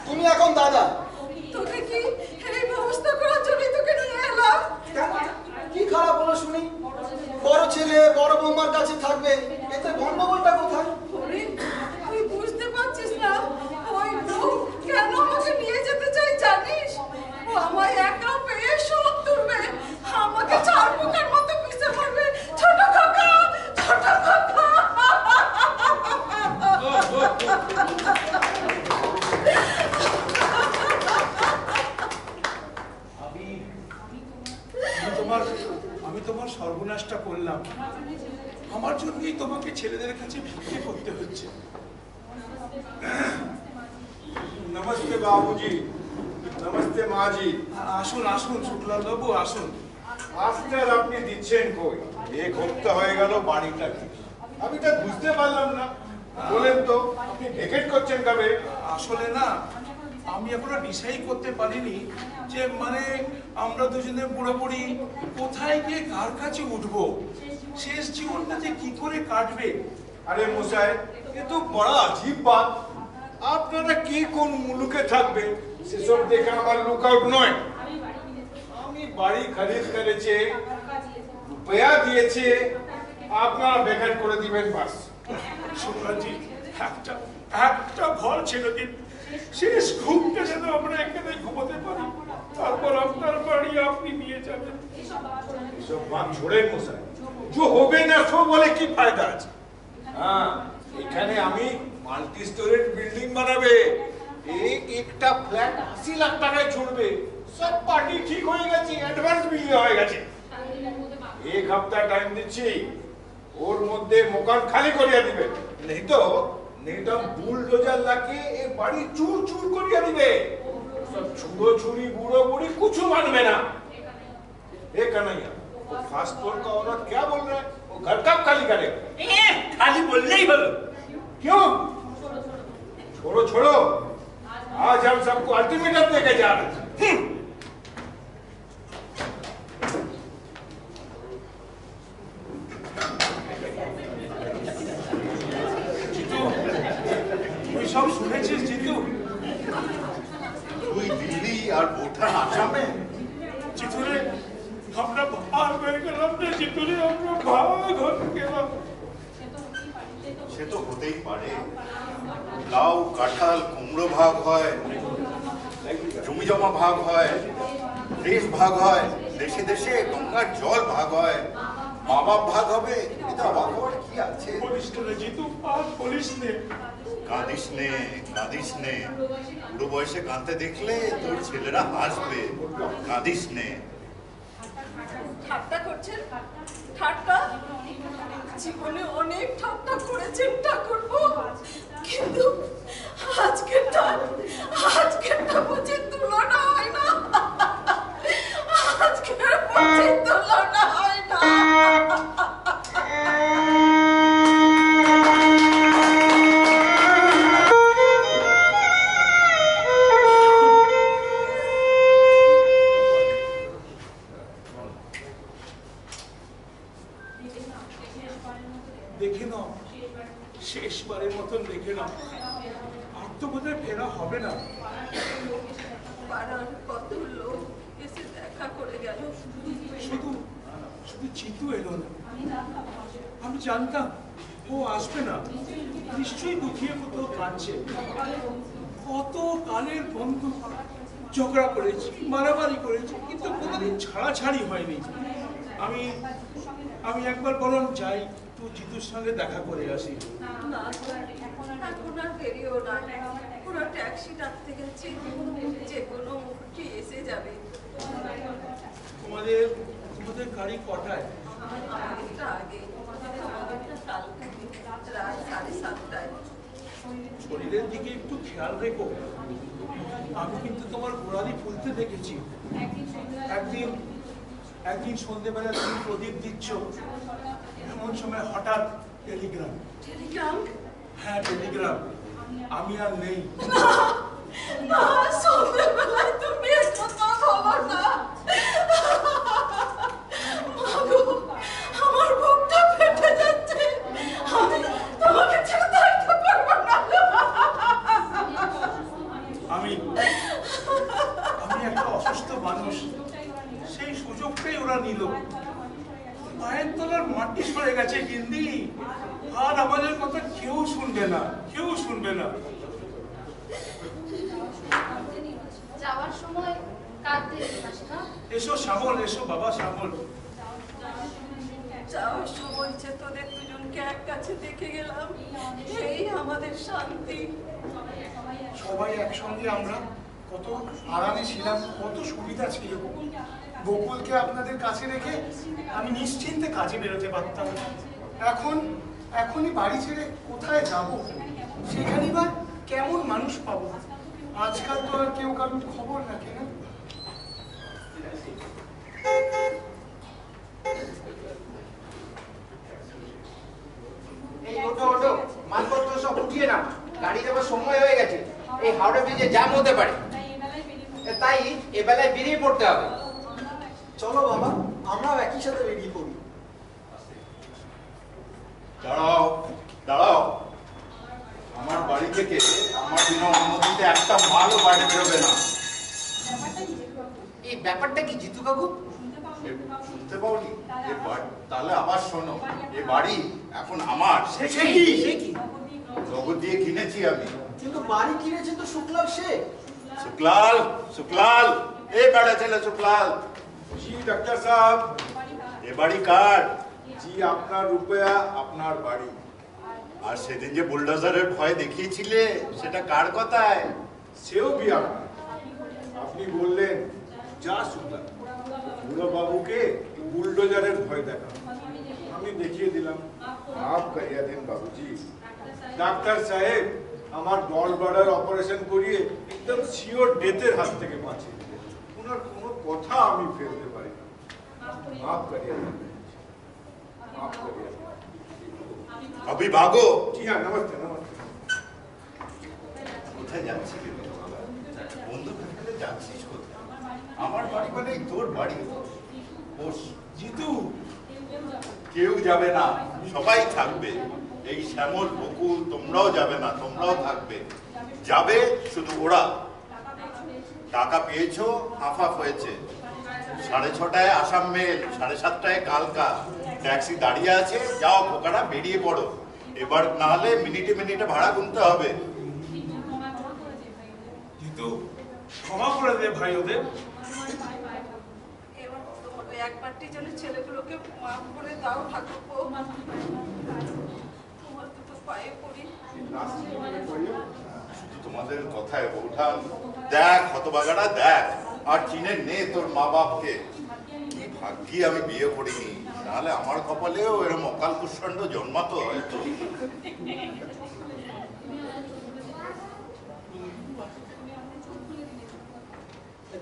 তুমি এখন দাদা। তোকে কি এই ব্যবস্থা করার জন্যই তোকে নিয়ে এলাম? কি খারাপ হলো শুনি? বড় ছেলে বড় বৌমার কাছে থাকবে, এতে গন্ডগোলটা কোথায়? তুই বুঝতে পারছিস না ওই বউ কেন আমাকে নিয়ে যেতে চাই জানিস? ও আমায় একা পেয়ে তোমার সর্বনাশটা করলাম। আমার জন্যই তোমাকে ছেলেদের কাছে ভিক্ষে করতে হচ্ছে। নমস্তে বাবুজি, নমস্তে মাজি। আসুন আসুন শুক্লাল বাবু আসুন। আজকাল আপনি দিচ্ছেন কই? এক হপ্তাহ হয়ে গেল বাড়িটা কি? আমি তা বুঝতে পারলাম না। বলেন তো আপনি ভেকেট করছেন কবে? আসলে না, আমি এখনো ডিসাইড করতে পারিনি যে মানে আমরা দুজনে পুরোপুরি কোথায় গিয়ে কার কাছে উঠবো, শেষ জীবনটা যে কি করে কাটবে। আরে মশাই, এ তো বড় আজীব বাত। আপনারা কি কোন মুলুকে থাকবে সেসব দেখে আমার লুক আউট নয়। আমি বাড়ি খরিদ করেছে, রুপয়া দিয়েছে, আপনারা বেকার করে দিবেন বাস। শুক্লাজি, একটা ঘর ছেড়ে দিন, শেষ ঘুমটা যেন আমরা এখানে ঘুমাতে পারি, তারপর আপনার বাড়ি আপনি নিয়ে যাবেন। এসব বাত छोड़ेন মশাই, जो হবে না সো বলে কি ফায়দা আছে? হ্যাঁ, এখানে আমি মাল্টি স্টোরেজ বিল্ডিং বানাবে, একটা ফ্ল্যাট 80 লাখ টাকায় ছুটবে। সব পার্টি ঠিক হয়ে গেছে, অ্যাডভান্স বিল হয়ে গেছে। এক সপ্তাহ টাইম দিচ্ছি, ওর মধ্যে মকান খালি করিয়া দিবে, নেই তো বুলডোজার লাগিয়ে এই বাড়ি চুর চুর করিয়া দিবে। সব ছুড়ো ছুরি বুড়ো বুড়ি कुछ मानবে না। ए कन्हैया, वो फास्ट फ्लोर का औरत क्या बोल रहा है? वो घर कब खाली करेगा? खाली बोलने ही बोलो। क्यों? छोड़ो छोड़ो, आज हम सबको अल्टीमेटम देके जा रहे हैं। সব শুনেছিস জিতু? তুই দিল্লি আর বোঠান আসামে? জিতুরে আমরা ভাগ হয়ে গেলাম রে, জিতুরে আমরা ভাগ হয়ে গেলাম। সে তো হতেই পারে, লাউ কাঁঠাল কুমড়ো ভাগ হয়, জমি জমা ভাগ হয়, দেশ ভাগ হয়, দেশে দেশে গঙ্গার জল ভাগ হয়, মা বাপ ভাগ হবে, এটা অবাক হওয়ার কি আছে? বলিস রে জিতু, আর বলিস নে। কাঁদিস নে, কাঁদিস নে, বুড়ো বয়সে কাঁদতে দেখলে তোর ছেলেরা হাসবে। কাঁদিস নে। ঠাট্টা করছেন? ঠাট্টা? জীবনে অনেক ঠাট্টা করেছেন ঠাকুরপো, কিন্তু আজকেরটা বুঝি তুলনা হয় না। আজকের বুঝি তুলনা হয় না। দেখে নাও, শেষবারের মতন দেখে নাও, আর তো বোধহয় ফেরা হবে না। পাড়ার কত লোক এসে দেখা করে গেল, শুধু চিতু এলো না। আমি জানতাম ও আসবে না, নিশ্চয়ই দুঃখিয়ে কোথাও কাঁদছে। কত কালের বন্ধু, ঝগড়া করেছি, মারামারি করেছি, কিন্তু কোনোদিন ছাড়াছাড়ি হয়নি। আমি একবার বরং যাই, তুই জিতুর সঙ্গে দেখা করে আসি। না এখন আর বেরিয়েও না, ওরা ট্যাক্সি ডাকতে গেছে, যে কোনো মুহূর্তে এসে যাবে। তোমাদের গাড়ি কটায়? আমাদেরটা আগে, আমাদেরটা কালকে রাত 7:30টায়। শরীরের দিকে একটু খেয়াল রেখো। আমি কিন্তু তোমার গোড়ালি ফুলতে দেখেছি। একদিন সন্ধ্যেবেলা তুমি প্রদীপ দিচ্ছ, এমন সময় হঠাৎ টেলিগ্রাম। হ্যাঁ টেলিগ্রাম, আমি আর নেই। না, সন্ধ্যেবেলায় তুমি কথা বলো না। আমার বুকটা ফেটে যাচ্ছে, আমি তোমাকে ছেড়ে থাকতে পারবো না। আমি একটা অসুস্থ মানুষ, সেই সুযোগটাই ওরা নিল। পায়ের তলার মাটি সরে গেছে গিন্দি, আর আমাদের কথা কেউ শুনবে না। যাওয়ার সময় কাঁদতে এসেছিস না? এসো শ্যামল, এসো বাবা শ্যামল। যাওয়ার সময় যে তোদের দুজনকে এক কাছে দেখে গেলাম, এই আমাদের শান্তি। সবাই একসঙ্গে আমরা কত আরামে ছিলাম, কত সুবিধা ছিল। বকুলকে আপনাদের কাছে রেখে আমি নিশ্চিন্তে কাজে বেরোতে পারতাম। এখনই বাড়ি ছেড়ে কোথায় যাব? সেখানেই বা কেমন মানুষ পাবো? আজকাল তো আর কেউ কারোর খবর রাখে না। এই ওটো মালপত্র সব উঠিয়ে নাও, গাড়ি যাবার সময় হয়ে গেছে। এই হাওড়া ব্রিজে জ্যাম হতে পারে, তাই এবেলায় বেরিয়ে পড়তে হবে। চলো বাবা, আমরাও একই সাথে বেরিয়ে পড়ি। দাঁড়াও দাঁড়াও, আমার বাড়ি থেকে আমার বিনা অনুমতিতে একটা মালও বাইরে বেরোবে না। এই ব্যাপারটা কি জিতু কাকু? শুনতে পাওনি? তাহলে আবার শোনো, এ বাড়ি এখন আমার। সে কি? নগদ দিয়ে কিনেছি আমি। কিন্তু বাড়ি কিনেছে তো শুক্লাল শেখ। শুক্লাল, শুক্লাল, এই বেড়া ছেলে শুক্লাল। জি ডাক্তার সাহেব। এ বাড়ি কার? জি আপনার রূপয়া, আপনার বাড়ি। আর সেদিন যে বুলডোজারের ভয় দেখিয়েছিলে সেটা কার কথায়? সেও কি আপনার? আপনি বললেন যা শুনলাম বুড়ো বাবুকে বুলডোজারের ভয় দেখা, আমি দেখিয়ে দিলাম। মাফ করিয়া দিন বাবুজি। ডাক্তার সাহেব আমার গলব্লাডার অপারেশন করিয়ে একদম শিওর ডেথের হাত থেকে বাঁচিয়ে দিলেন। ওনার কোনো কথা আমি ফেলতে পারি না। মাফ করিয়া দিন, মাফ করিয়া দিন। अभी भागो। जी हाँ, नमस्ते नमस्ते। কোথায় যাচ্ছিস বন্ধু? যাচ্ছিস কোথায়? আমার বাড়ি মানে তোর বাড়ি। জিতু, কেউ যাবে না, সবাই থাকবে। এই শ্যামল, বকুল, তোমরাও যাবে না, তোমরাও থাকবে। যাবে শুধু ওরা। টাকা পেয়েছো, হাফ হয়েছে। 6:30টায় আসাম মেল, 7:30টায় কালকা। ট্যাক্সি দাঁড়িয়ে আছে, যাও খোকারা, বেরিয়ে পড়ো। এবার না হলে মিনিটে মিনিটে ভাড়া গুনতে হবে। জিতু, ক্ষমা করে দে ভাই ওদের। এবার ওই একবারটি যেন ছেলেগুলোকে মাফ করে দাও ঠাকুরপো। তোমার দুটো পায়ে পড়ি। শুধু তোমাদের কথায় বৌঠান, দেখ হতভাগাটা দেখ, আর চিনে নে তোর মা বাপকে। কি ভাগ্যি আমি বিয়ে করিনি, নাহলে আমার কপালেও এরকম অকাল কুষ্মাণ্ড জন্মাতো হয়তো।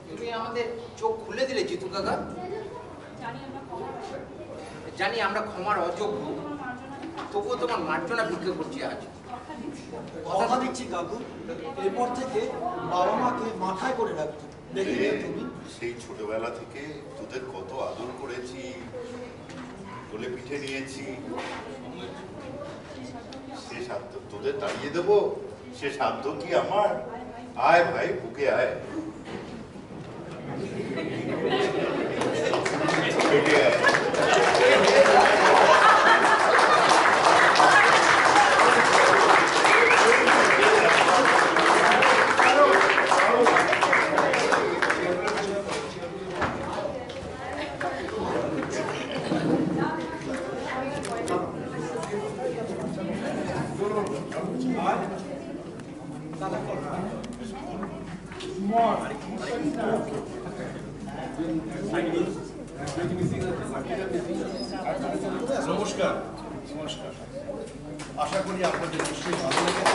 তুমি আমাদের চোখ খুলে দিলে জিতু কাকা। জানি আমরা ক্ষমার অযোগ্য, তবুও তোমার মার্জনা ভিক্ষা করছি আজ। কথা দিচ্ছি কাকু, এরপর থেকে বাবা মাকে মাথায় করে রাখতো। দেখি তুমি সেই ছোটবেলা থেকে তোদের কত আদর করেছি, কোলে পিঠে নিয়েছি। সে সাধ্য তোদের তাড়িয়ে দেবো? সে সাধ্য কি আমার? আয় ভাই, বুকে আয়, বুকে আয়। নমস্কার। নমস্কার। আশা করি আপনাদের নিশ্চয়ই ভালো লেগেছে।